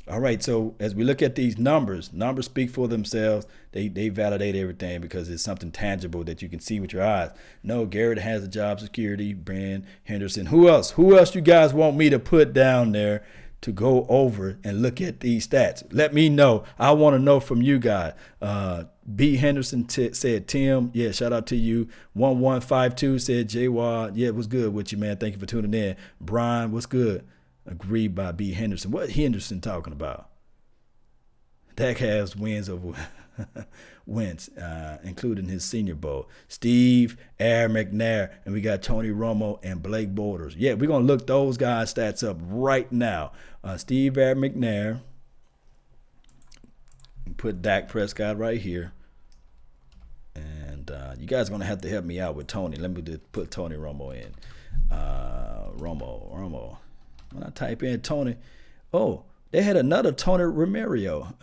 All right, so as we look at these numbers speak for themselves. They validate everything because it's something tangible that you can see with your eyes. No, Garrett has a job security, Brand Henderson. Who else you guys want me to put down there to go over and look at these stats? Let me know. I want to know from you guys. B. Henderson said, Tim, yeah, shout out to you. 1152 said, J-Wad, yeah, what's good with you, man? Thank you for tuning in. Brian, what's good? Agreed by B. Henderson. What Henderson talking about? Dak has wins over Wentz, including his Senior Bowl. Steve, Air McNair, and we got Tony Romo and Blake Borders. Yeah, we're going to look those guys' stats up right now. Steve, Air McNair. Put Dak Prescott right here. And you guys are going to have to help me out with Tony. Let me just put Tony Romo in. Romo. When I type in Tony, they had another Tony Romario.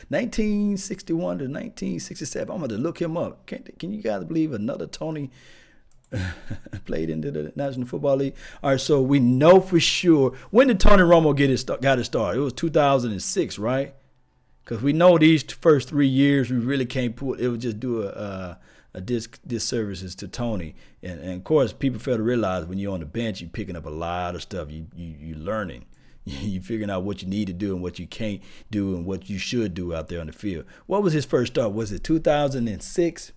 1961 to 1967. I'm going to look him up. Can you guys believe another Tony played into the National Football League? All right, so we know for sure. When did Tony Romo got his start? It was 2006, right? Because we know these first 3 years we really can't put. It would just do a disservices to Tony. And of course, people fail to realize when you're on the bench, you're picking up a lot of stuff. You're learning. You're figuring out what you need to do and what you can't do and what you should do out there on the field. What was his first start? Was it 2006?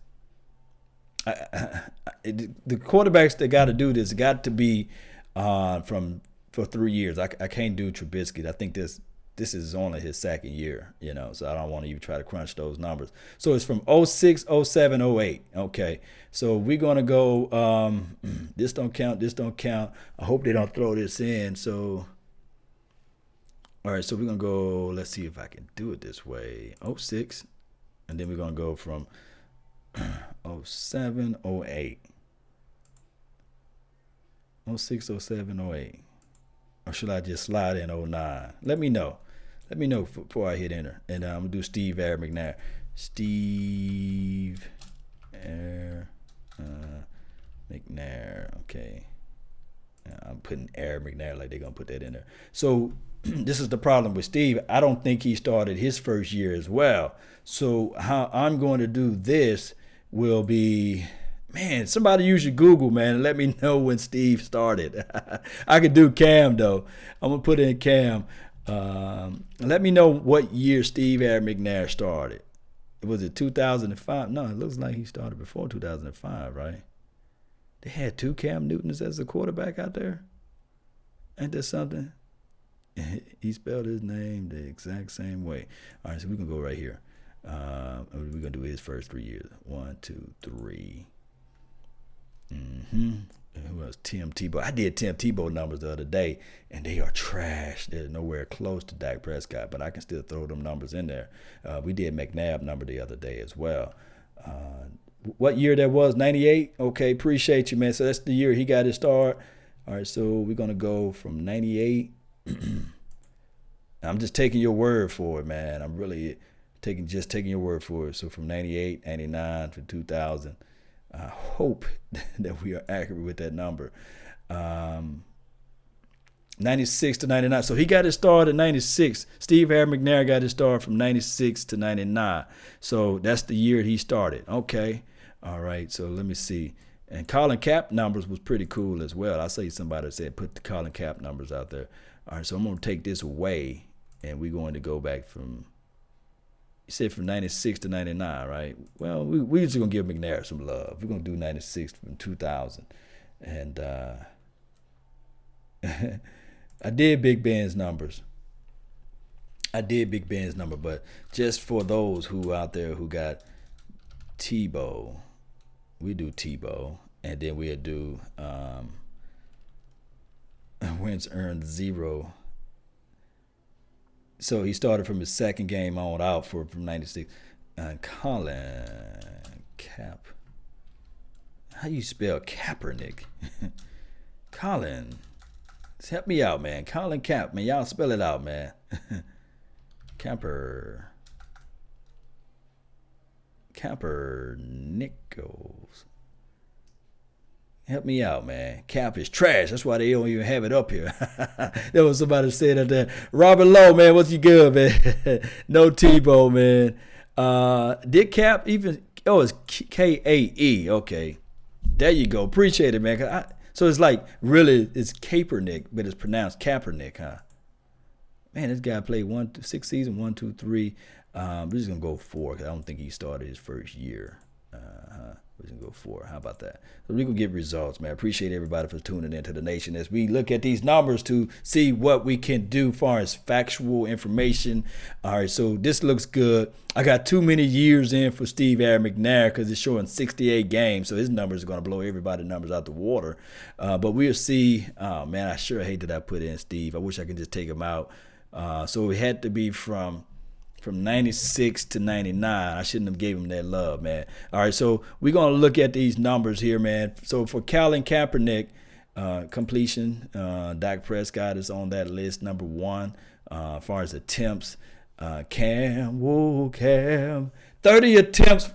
the quarterbacks that got to do this got to be for 3 years. I can't do Trubisky. I think this is only his second year, so I don't want to even try to crunch those numbers. So it's from 06, 07, 08. Okay, so we're going to go, this don't count. I hope they don't throw this in. So, all right, so we're going to go, let's see if I can do it this way. 06, and then we're going to go from 07, 08. 06, 07, 08. Or should I just slide in 09? Let me know. Let me know before I hit enter. And I'm going to do Steve Air McNair. Steve Air McNair. Okay. I'm putting Air McNair like they're going to put that in there. So this is the problem with Steve. I don't think he started his first year as well. So how I'm going to do this will be... Man, somebody use your Google, man, and let me know when Steve started. I could do Cam, though. I'm going to put in Cam. Let me know what year Steve Air McNair started. Was it 2005? No, it looks like he started before 2005, right? They had 2 Cam Newtons as a quarterback out there? Ain't that something? He spelled his name the exact same way. All right, so we can go right here. We're going to do his first 3 years. 1, 2, 3. Who else? Tim Tebow. I did Tim Tebow numbers the other day, and they are trash. They're nowhere close to Dak Prescott, but I can still throw them numbers in there. We did McNabb number the other day as well. What year that was? 98? Okay, appreciate you, man. So that's the year he got his start. All right, so we're going to go from 98. I'm just taking your word for it, man. I'm really taking your word for it. So from 98, 99 to 2000. I hope that we are accurate with that number. 96 to 99. So he got his start in 96. Steve Air McNair got his start from 96 to 99. So that's the year he started. Okay. All right. So let me see. And Colin Cap numbers was pretty cool as well. I say somebody said put the Colin Cap numbers out there. All right. So I'm going to take this away, and we're going to go back from, you said from 96 to 99, right? Well, we're just going to give McNair some love. We're going to do 96 from 2000. And I did Big Ben's numbers. But just for those who out there who got Tebow, we do Tebow. And then we'll do Wentz earned 0. So he started from his second game on out from 96. Colin Cap. How you spell Kaepernick? Colin. Help me out, man. Colin Cap, man. Y'all spell it out, man. Kaepernickles. Help me out, man. Cap is trash. That's why they don't even have it up here. There was somebody saying that there. Robert Lowe, man, what's you good, man? No Tebow, man. Did Cap even? Oh, it's Kae. Okay, there you go. Appreciate it, man. So it's like really it's Kaepernick, but it's pronounced Kaepernick, huh? Man, this guy played 6 seasons, 1, 2, 3. We're just gonna go 4 because I don't think he started his first year. We're going to go 4. How about that? So we're going to get results, man. Appreciate everybody for tuning into the nation as we look at these numbers to see what we can do as far as factual information. All right, so this looks good. I got too many years in for Steve Air McNair because it's showing 68 games, so his numbers are going to blow everybody's numbers out the water. But we'll see. Oh, man, I sure hate that I put in Steve. I wish I could just take him out. So it had to be from 96 to 99. I shouldn't have gave him that love, man. All right, so we're going to look at these numbers here, man. So for Colin Kaepernick, completion, Dak Prescott is on that list, number 1. As far as attempts, Cam, 30 attempts.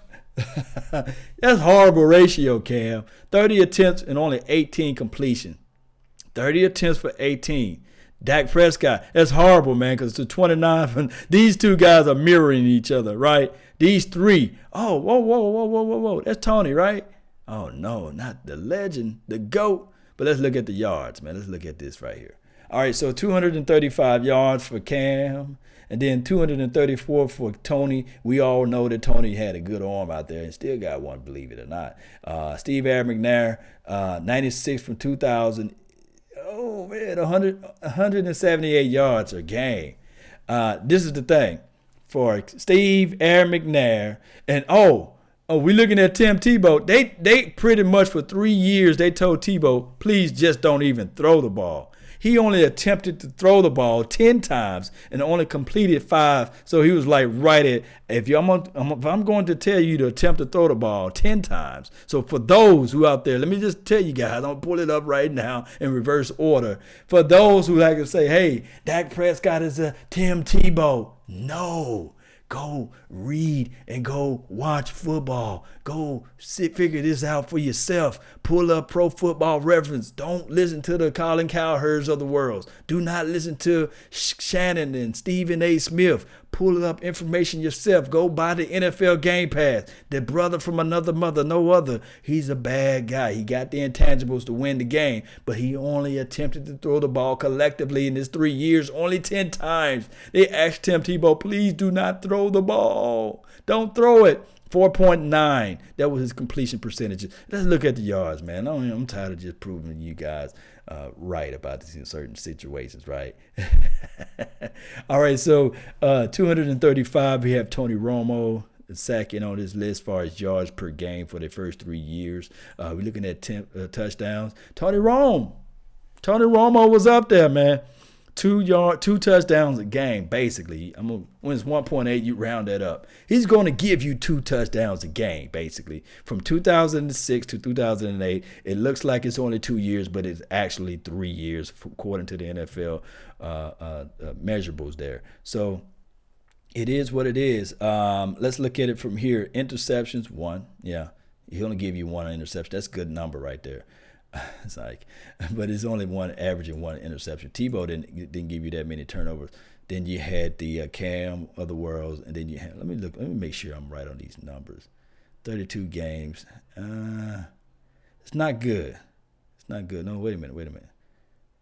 That's horrible ratio, Cam. 30 attempts and only 18 completion. 30 attempts for 18. Dak Prescott, that's horrible, man, because the 29, these two guys are mirroring each other, right? These 3. Oh, whoa. That's Tony, right? Oh, no, not the legend, the GOAT. But let's look at the yards, man. Let's look at this right here. All right, so 235 yards for Cam, and then 234 for Tony. We all know that Tony had a good arm out there and still got one, believe it or not. Steve Aaron McNair, 96 from 2000. Oh, man, 178 yards a game. This is the thing for Steve Aaron McNair. And, we looking at Tim Tebow. They pretty much for 3 years, they told Tebow, please just don't even throw the ball. He only attempted to throw the ball 10 times and only completed 5. So he was like right at, if I'm going to tell you to attempt to throw the ball 10 times. So for those who out there, let me just tell you guys, I'm pull it up right now in reverse order. For those who like to say, hey, Dak Prescott is a Tim Tebow. No. Go read and go watch football. Go figure this out for yourself. Pull up Pro Football Reference. Don't listen to the Colin Cowherds of the world. Do not listen to Shannon and Stephen A. Smith. Pull up information yourself. Go buy the NFL Game Pass. The brother from another mother, no other. He's a bad guy. He got the intangibles to win the game, but he only attempted to throw the ball collectively in his 3 years only 10 times. They asked Tim Tebow, please do not throw the ball. Don't throw it. 4.9. That was his completion percentage. Let's look at the yards, man. I'm tired of just proving you guys right about this in certain situations, right? All right, so 235, we have Tony Romo second on this list as far as yards per game for the first 3 years. We're looking at touchdowns. Tony Romo was up there, man. 2 touchdowns a game, basically. When it's 1.8, you round that up. He's going to give you 2 touchdowns a game, basically. From 2006 to 2008, it looks like it's only 2 years, but it's actually 3 years, according to the NFL measurables there. So it is what it is. Let's look at it from here. Interceptions, 1. Yeah, he'll only give you 1 interception. That's a good number right there. It's like, but it's only averaging 1 interception. Tebow didn't give you that many turnovers. Then you had the Cam of the world, and then you had. Let me make sure I'm right on these numbers. 32 games. It's not good. It's not good. No, wait a minute.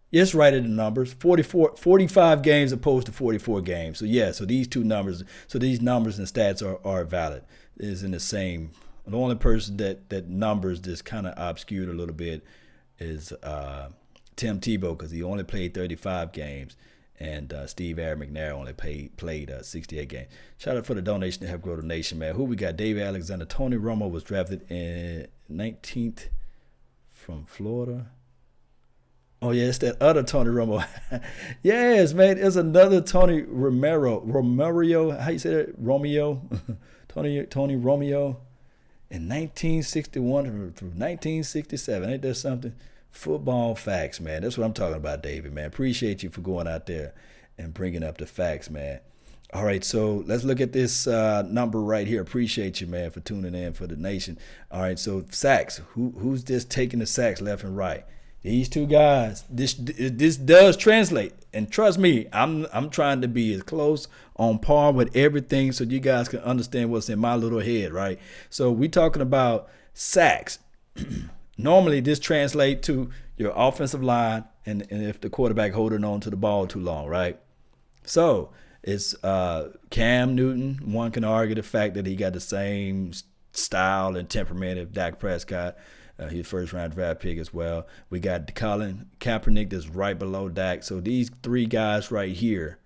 Yes, right at the numbers. 45 games opposed to 44 games. So yeah, so these numbers and stats are valid. It's in the same. The only person that numbers just kind of obscured a little bit is Tim Tebow, because he only played 35 games, and Steve Aaron McNair only played 68 games. Shout out for the donation to help grow the nation, man. Who we got? David Alexander. Tony Romo was drafted in 19th from Florida. Oh, yeah, it's that other Tony Romo. Yes, man, there's another Tony Romario. How you say that? Romeo? Tony Romeo. In 1961 through 1967. Ain't that something? Football facts, man. That's what I'm talking about, David, man. Appreciate you for going out there and bringing up the facts, man. All right, so let's look at this number right here. Appreciate you, man, for tuning in for the nation. All right, so sacks. Who's just taking the sacks left and right? These 2 guys. This does translate, and trust me, I'm trying to be as close on par with everything so you guys can understand what's in my little head, right? So we talking about sacks. Normally, this translates to your offensive line, and if the quarterback holding on to the ball too long, right? So it's Cam Newton. One can argue the fact that he got the same style and temperament of Dak Prescott. He's first-round draft pick as well. We got Colin Kaepernick that's right below Dak. So these 3 guys right here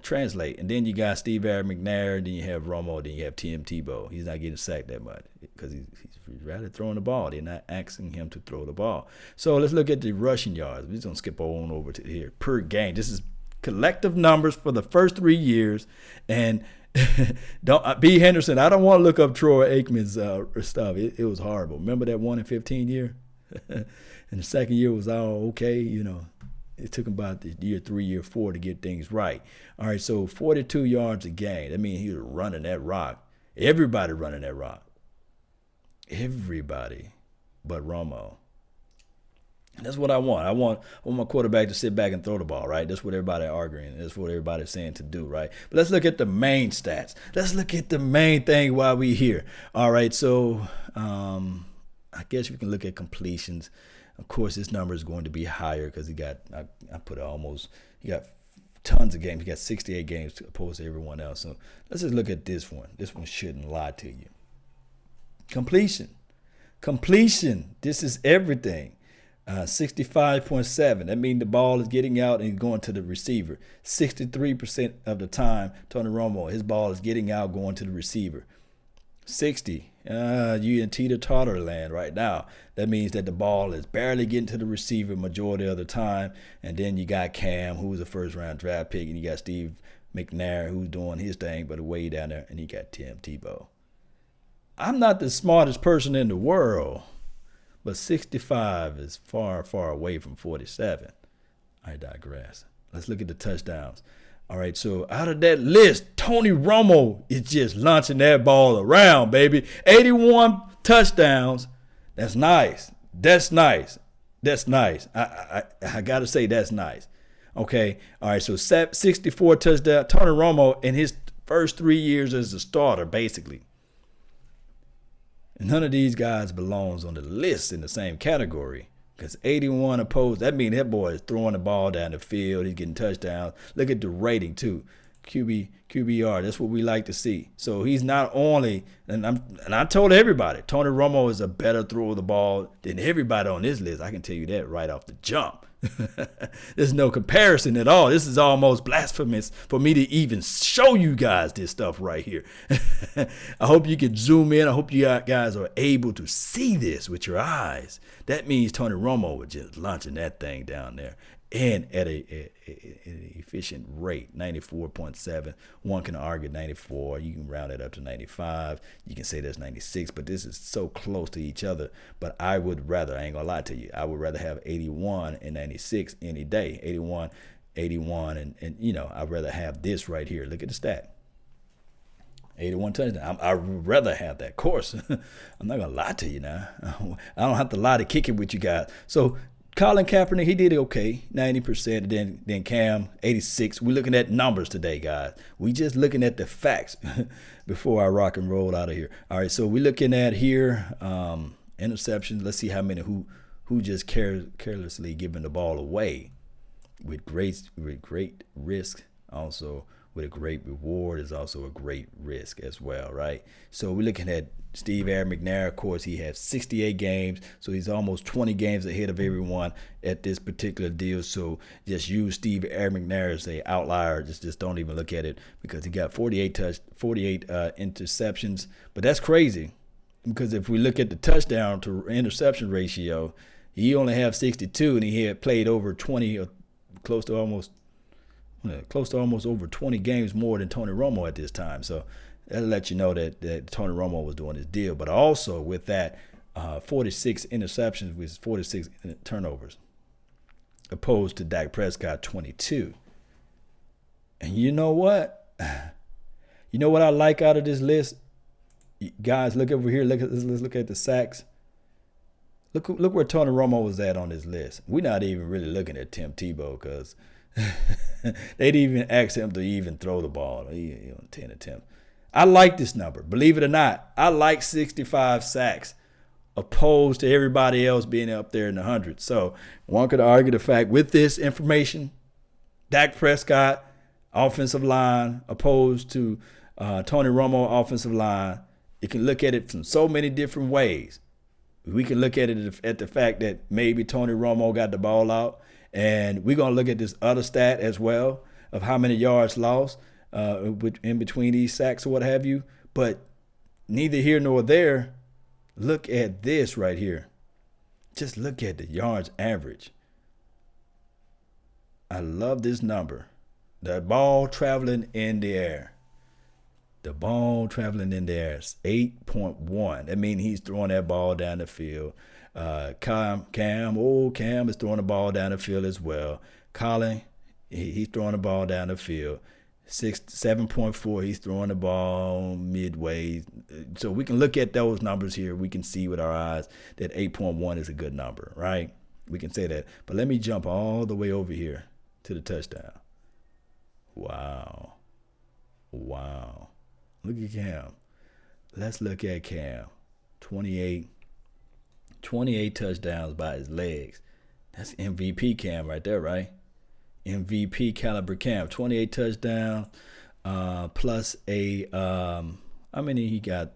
translate. And then you got Steve Aaron McNair, then you have Romo, then you have Tim Tebow. He's not getting sacked that much because he's rather throwing the ball. They're not asking him to throw the ball. So let's look at the rushing yards. We're just going to skip on over to here. Per game. This is collective numbers for the first 3 years. And don't B. Henderson, I don't want to look up Troy Aikman's stuff. It was horrible. Remember that 1 in 15 year? And the second year was all okay, It took him about the year 3, year 4 to get things right. All right, so 42 yards a game. That means he was running that rock. Everybody running that rock. Everybody but Romo. That's what I want. I want my quarterback to sit back and throw the ball, right? That's what everybody's arguing. That's what everybody's saying to do, right? But let's look at the main stats. Let's look at the main thing while we're here. All right, so I guess we can look at completions. Of course, this number is going to be higher because he got tons of games. He got 68 games opposed to everyone else. So let's just look at this one. This one shouldn't lie to you. Completion. This is everything. 65.7. That means the ball is getting out and going to the receiver. 63% of the time, Tony Romo, his ball is getting out, going to the receiver. 60. You in teeter-totter land right now. That means that the ball is barely getting to the receiver majority of the time. And then you got Cam, who's a first-round draft pick, and you got Steve McNair, who's doing his thing, but way down there, and you got Tim Tebow. I'm not the smartest person in the world, but 65 is far, far away from 47. I digress. Let's look at the touchdowns. All right, so out of that list, Tony Romo is just launching that ball around, baby. 81 touchdowns. That's nice. I got to say that's nice. Okay, all right, so 64 touchdowns. Tony Romo in his first 3 years as a starter, basically. And none of these guys belongs on the list in the same category. Because 81 opposed, that means that boy is throwing the ball down the field. He's getting touchdowns. Look at the rating, too. QBR, that's what we like to see. So he's not only, and I told everybody, Tony Romo is a better thrower of the ball than everybody on this list. I can tell you that right off the jump. There's no comparison at all. This is almost blasphemous for me to even show you guys this stuff right here. I hope you can zoom in. I hope you guys are able to see this with your eyes. That means Tony Romo was just launching that thing down there, and at an efficient rate, 94.7. One can argue 94. You can round it up to 95. You can say that's 96, but this is so close to each other. But I would rather, I ain't gonna lie to you, I would rather have 81 and 96 any day. 81, and you know, I'd rather have this right here. Look at the stat. 81 touchdowns. I'd rather have that. Of course, I'm not gonna lie to you now. I don't have to lie to kick it with you guys. So Colin Kaepernick, he did okay, 90%. Then Cam, 86. We're looking at numbers today, guys. We just looking at the facts before I rock and roll out of here. All right, so we're looking at here interceptions. Let's see how many who just carelessly giving the ball away with great risk. Also with a great reward is also a great risk as well, right? So we're looking at Steve McNair. Of course, he has 68 games, so he's almost 20 games ahead of everyone at this particular deal. So just use Steve McNair as an outlier. Just don't even look at it, because he got 48 interceptions. But that's crazy, because if we look at the touchdown to interception ratio, he only have 62, and he had played over 20 or close to almost over 20 games more than Tony Romo at this time. So that'll let you know that Tony Romo was doing his deal. But also with that, 46 interceptions with 46 turnovers, opposed to Dak Prescott, 22. And you know what? You know what I like out of this list? Guys, look over here. Let's look at the sacks. Look where Tony Romo was at on this list. We're not even really looking at Tim Tebow, because they didn't even ask him to even throw the ball. He on 10 attempts. I like this number. Believe it or not, I like 65 sacks opposed to everybody else being up there in the hundreds. So one could argue the fact with this information, Dak Prescott, offensive line, opposed to Tony Romo, offensive line, you can look at it from so many different ways. We can look at it at the fact that maybe Tony Romo got the ball out. And we're going to look at this other stat as well of how many yards lost in between these sacks or what have you. But neither here nor there. Look at this right here. Just look at the yards average. I love this number. The ball traveling in the air. The ball traveling in the air is 8.1. That means he's throwing that ball down the field. Cam is throwing the ball down the field as well. Colin, he's throwing the ball down the field. 7.4, he's throwing the ball midway. So we can look at those numbers here. We can see with our eyes that 8.1 is a good number, right? We can say that. But let me jump all the way over here to the touchdown. Wow. Look at Cam. Let's look at Cam. 28. 28 touchdowns by his legs. That's MVP Cam right there, right? MVP caliber Cam. 28 touchdowns plus how many he got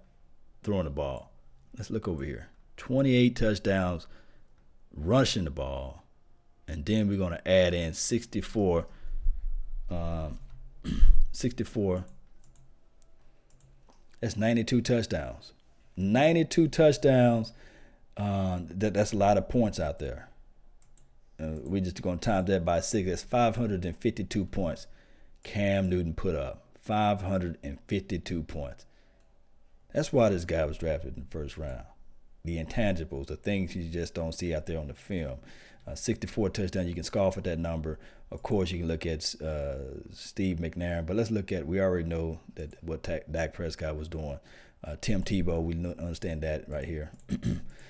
throwing the ball? Let's look over here. 28 touchdowns rushing the ball. And then we're going to add in 64. 64. That's 92 touchdowns. 92 touchdowns. That's a lot of points out there. We're just going to time that by 6. That's 552 points Cam Newton put up. 552 points. That's why this guy was drafted in the first round. The intangibles, the things you just don't see out there on the film. 64 touchdowns, you can scoff at that number. Of course, you can look at Steve McNair, but let's look at, we already know that what Dak Prescott was doing. Tim Tebow, we understand that right here.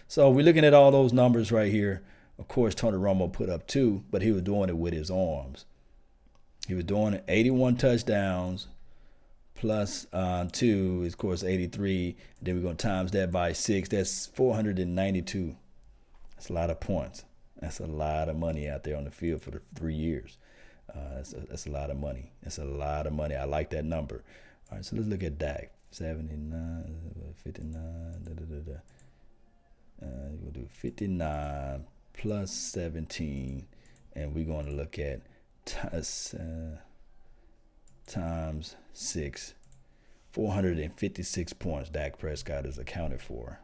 So we're looking at all those numbers right here. Of course, Tony Romo put up 2, but he was doing it with his arms. He was doing 81 touchdowns plus 2 is, of course, 83. And then we're going to times that by 6. That's 492. That's a lot of points. That's a lot of money out there on the field for the 3 years. That's a lot of money. That's a lot of money. I like that number. All right, so let's look at Dak. 79, 59, we'll do 59 plus 17, and we're going to look at times 6. 456 points Dak Prescott is accounted for.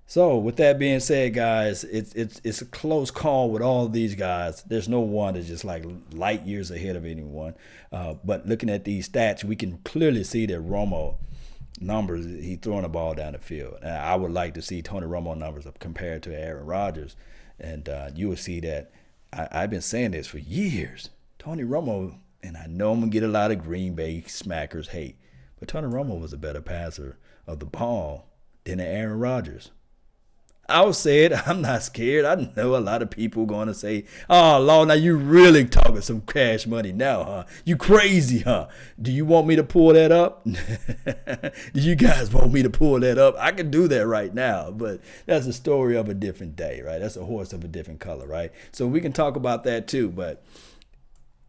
So with that being said, guys, it's a close call with all of these guys. There's no one that's just like light years ahead of anyone. But looking at these stats, we can clearly see that Romo numbers, he's throwing the ball down the field. And I would like to see Tony Romo numbers compared to Aaron Rodgers. And you will see that I've been saying this for years. Tony Romo, and I know I'm going to get a lot of Green Bay smackers hate, but Tony Romo was a better passer of the ball than Aaron Rodgers. I'll say it. I'm not scared. I know a lot of people going to say, oh, Lord, now you really talking some cash money now, huh? You crazy, huh? Do you want me to pull that up? Do you guys want me to pull that up? I can do that right now, but that's a story of a different day, right? That's a horse of a different color, right? So we can talk about that too, but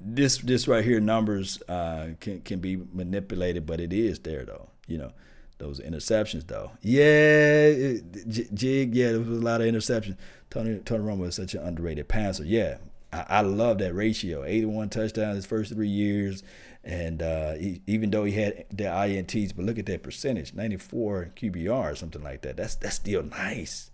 this right here, numbers can be manipulated, but it is there though, you know. Those interceptions, though. Yeah, Jig, yeah, there was a lot of interceptions. Tony Romo is such an underrated passer. Yeah, I love that ratio. 81 touchdowns his first 3 years. And even though he had the INTs, but look at that percentage, 94 QBR or something like that. That's still nice.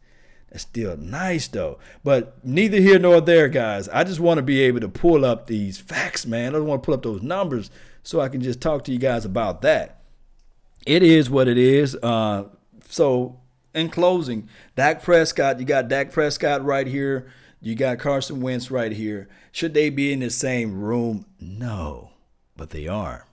That's still nice, though. But neither here nor there, guys. I just want to be able to pull up these facts, man. I don't want to pull up those numbers so I can just talk to you guys about that. It is what it is. So, in closing, Dak Prescott, you got Dak Prescott right here. You got Carson Wentz right here. Should they be in the same room? No, but they are.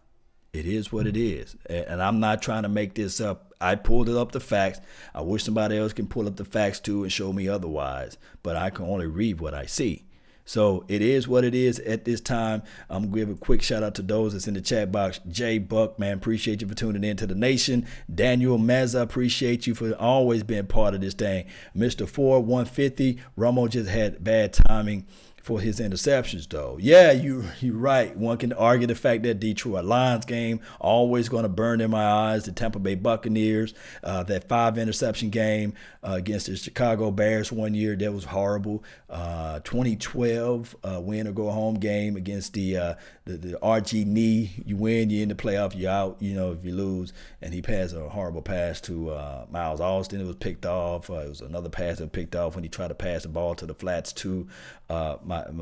It is what it is. And I'm not trying to make this up. I pulled it up the facts. I wish somebody else can pull up the facts too and show me otherwise. But I can only read what I see. So it is what it is at this time. I'm going to give a quick shout out to those that's in the chat box. Jay Buck, man, appreciate you for tuning in to the nation. Daniel Meza, appreciate you for always being part of this thing. Mr. Ford, 150. Romo just had bad timing for his interceptions, though. Yeah, you're right. One can argue the fact that Detroit Lions game always going to burn in my eyes. The Tampa Bay Buccaneers, that 5 interception game against the Chicago Bears one year, that was horrible. 2012 win or go home game against the RG knee. You win, you in the playoff, you out. You know, if you lose, and he passed a horrible pass to Miles Austin. It was picked off. It was another pass that was picked off when he tried to pass the ball to the flats to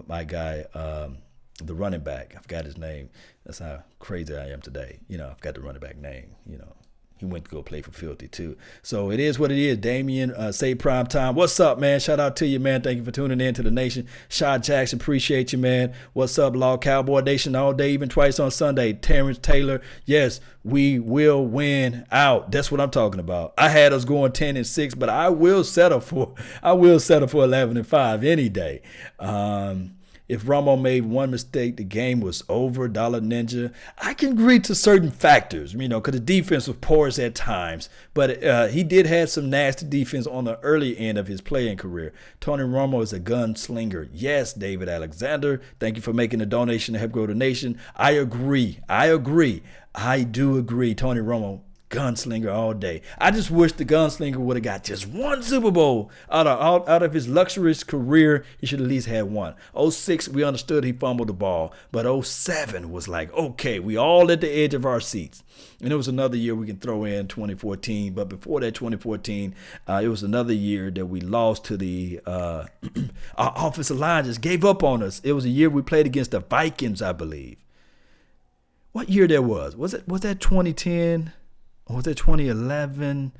my guy, the running back. I forgot his name. That's how crazy I am today. You know, I forgot the running back name. You know, he went to go play for Filthy too. So it is what it is. Damien, say prime time. What's up, man? Shout out to you, man. Thank you for tuning in to the nation. Shaw Jackson, appreciate you, man. What's up, Law Cowboy Nation? All day, even twice on Sunday. Terrence Taylor, yes, we will win out. That's what I'm talking about. I had us going 10-6, but I will settle for 11-5 any day. If Romo made one mistake, the game was over. Dollar Ninja. I can agree to certain factors, because the defense was porous at times. But he did have some nasty defense on the early end of his playing career. Tony Romo is a gunslinger. Yes, David Alexander. Thank you for making a donation to help grow the nation. I agree. I do agree. Tony Romo, gunslinger all day. I just wish the gunslinger would have got just one Super Bowl out of his luxurious career. He should at least have one. 06, we understood he fumbled the ball, but 07 was like, okay, we all at the edge of our seats. And it was another year we can throw in 2014, but before that 2014, it was another year that we lost to the our offensive line just gave up on us. It was a year we played against the Vikings, I believe. What year that was? Was that 2010? Or was it 2011?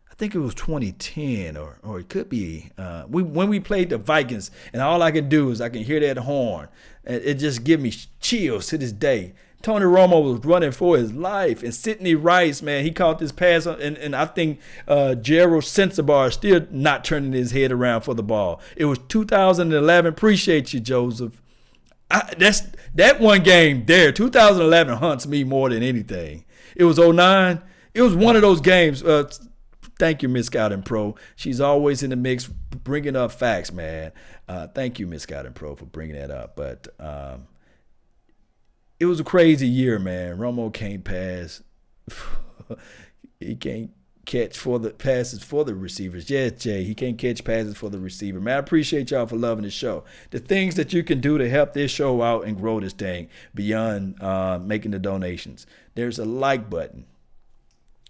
I think it was 2010, or it could be. When we played the Vikings, and all I can do is I can hear that horn. And it just gives me chills to this day. Tony Romo was running for his life. And Sidney Rice, man, he caught this pass. And I think Gerald Sensabar is still not turning his head around for the ball. It was 2011. Appreciate you, Joseph. That one game there, 2011 haunts me more than anything. It was 09. It was one of those games. Thank you, Miss Scout and Pro. She's always in the mix, bringing up facts, man. Thank you, Miss Scout and Pro, for bringing that up. But it was a crazy year, man. Romo can't pass. He can't catch passes for the receivers. Yes, Jay, he can't catch passes for the receiver. Man, I appreciate y'all for loving the show. The things that you can do to help this show out and grow this thing beyond making the donations. There's a like button.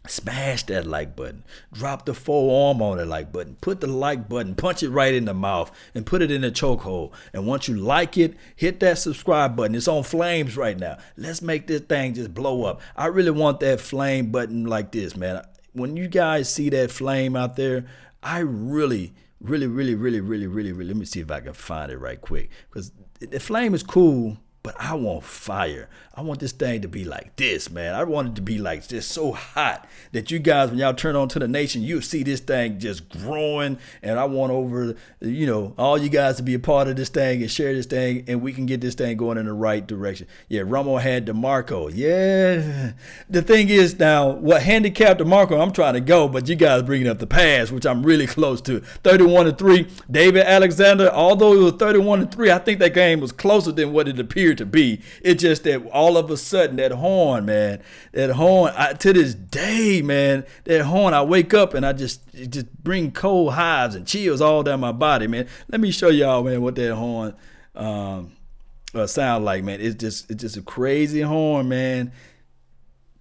Smash that like button. Drop the forearm on the like button. Put the like button. Punch it right in the mouth and put it in the chokehold. And once you like it, hit that subscribe button. It's on flames right now. Let's make this thing just blow up. I really want that flame button like this, man. When you guys see that flame out there, I really, let me see if I can find it right quick. Because the flame is cool, but I want fire. I want this thing to be like this, man. I want it to be like just so hot that you guys, when y'all turn on to the nation, you'll see this thing just growing. And I want all you guys to be a part of this thing and share this thing, and we can get this thing going in the right direction. Yeah, Romo had DeMarco. Yeah. The thing is now, what handicapped DeMarco, I'm trying to go, but you guys bringing up the pass, which I'm really close to. 31-3. David Alexander, although it was 31-3, I think that game was closer than what it appeared to be. It's just that all of a sudden, that horn, man, to this day, man, that horn, I wake up and it just bring cold hives and chills all down my body, man. Let me show y'all, man, what that horn sound like, man. It's just a crazy horn, man.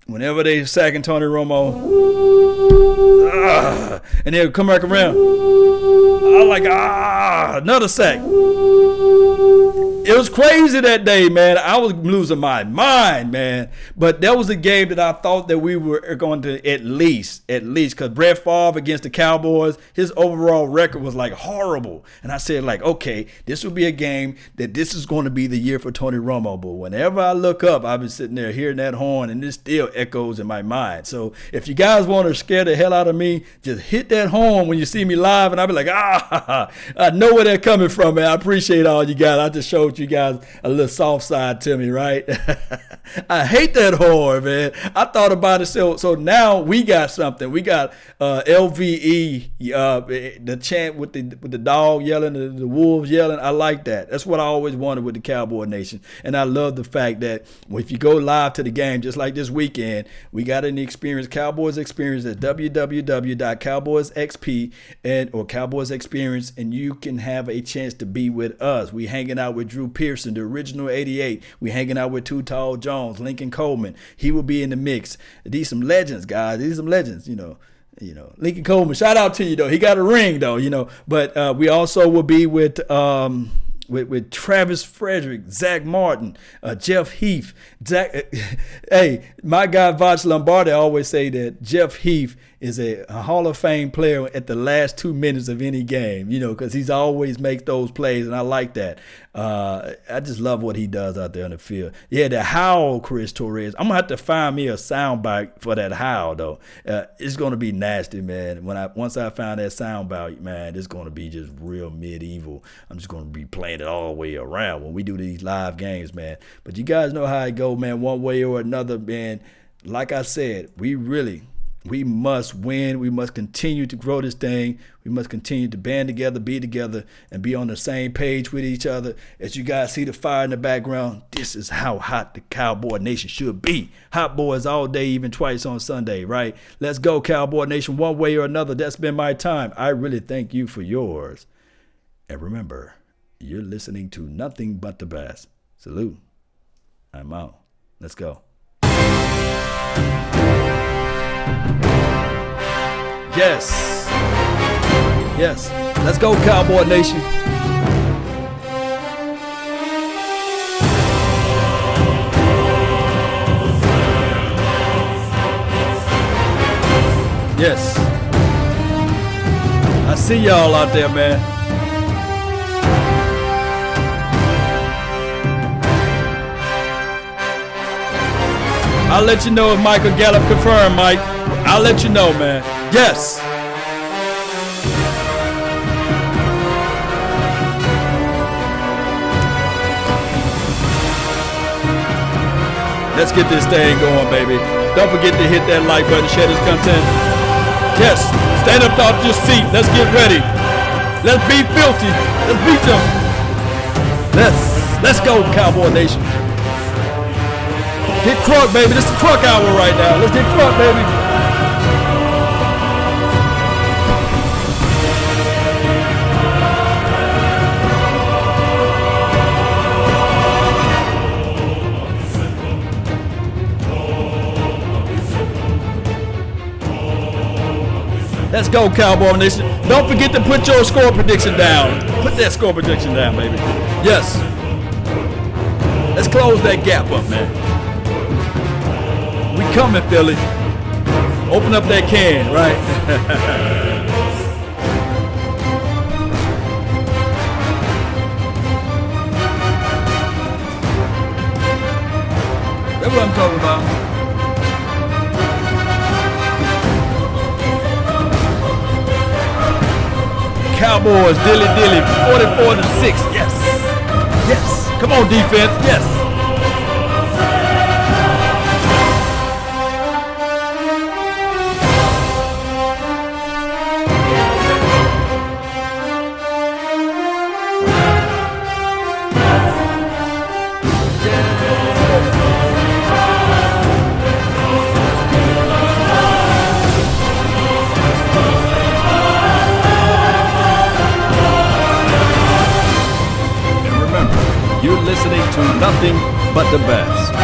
Whenever they sacking Tony Romo, and they'll come back around, I'm like, another sack. It was crazy that day, man. I was losing my mind, man. But that was a game that I thought that we were going to at least, because Brett Favre against the Cowboys, his overall record was like horrible. And I said, like, okay, this will be a game that this is going to be the year for Tony Romo. But whenever I look up, I've been sitting there hearing that horn, and it still echoes in my mind. So if you guys want to scare the hell out of me, just hit that horn when you see me live, and I'll be like, I know where they're coming from, man. I appreciate all you guys. I just showed you guys a little soft side to me, right? I hate that horn, man. I thought about it. So now we got something. We got LVE, the chant with the dog yelling, the wolves yelling. I like that. That's what I always wanted with the Cowboy Nation. And I love the fact that if you go live to the game, just like this weekend, we got an experience, Cowboys Experience at www.cowboysxp or Cowboys Experience, and you can have a chance to be with us. We hanging out with Drew Pearson, the original 88. We hanging out with Too Tall Jones, Lincoln Coleman. He will be in the mix. These some legends, guys. These some legends, Lincoln Coleman, shout out to you, though. He got a ring, though, But we also will be with Travis Frederick, Zach Martin, Jeff Heath. Hey, my guy Vach Lombardi always say that Jeff Heath is a Hall of Fame player at the last 2 minutes of any game, because he's always makes those plays, and I like that. I just love what he does out there on the field. Yeah, the howl, Chris Torres. I'm going to have to find me a soundbite for that howl, though. It's going to be nasty, man. Once I find that soundbite, man, it's going to be just real medieval. I'm just going to be playing it all the way around when we do these live games, man. But you guys know how it go, man, one way or another, man. Like I said, we must win. We must continue to grow this thing. We must continue to band together, be together, and be on the same page with each other. As you guys see the fire in the background, this is how hot the Cowboy Nation should be. Hot boys all day, even twice on Sunday, right? Let's go, Cowboy Nation, one way or another. That's been my time. I really thank you for yours. And remember, you're listening to nothing but the best. Salute. I'm out. Let's go. Yes. Yes. Let's go, Cowboy Nation. Yes. I see y'all out there, man. I'll let you know if Michael Gallup confirmed, Mike. I'll let you know, man. Yes. Let's get this thing going, baby. Don't forget to hit that like button, share this content. Yes. Stand up off your seat. Let's get ready. Let's be filthy. Let's beat them. Let's go, Cowboy Nation. Get crunk, baby. This is the crunk hour right now. Let's get crunk, baby. Let's go, Cowboy Nation. Don't forget to put your score prediction down. Put that score prediction down, baby. Yes. Let's close that gap up, man. We coming, Philly. Open up that can, right? That's what I'm talking about. Cowboys, dilly, 44-6. Yes. Yes. Come on, defense. Yes. You're listening to nothing but the best.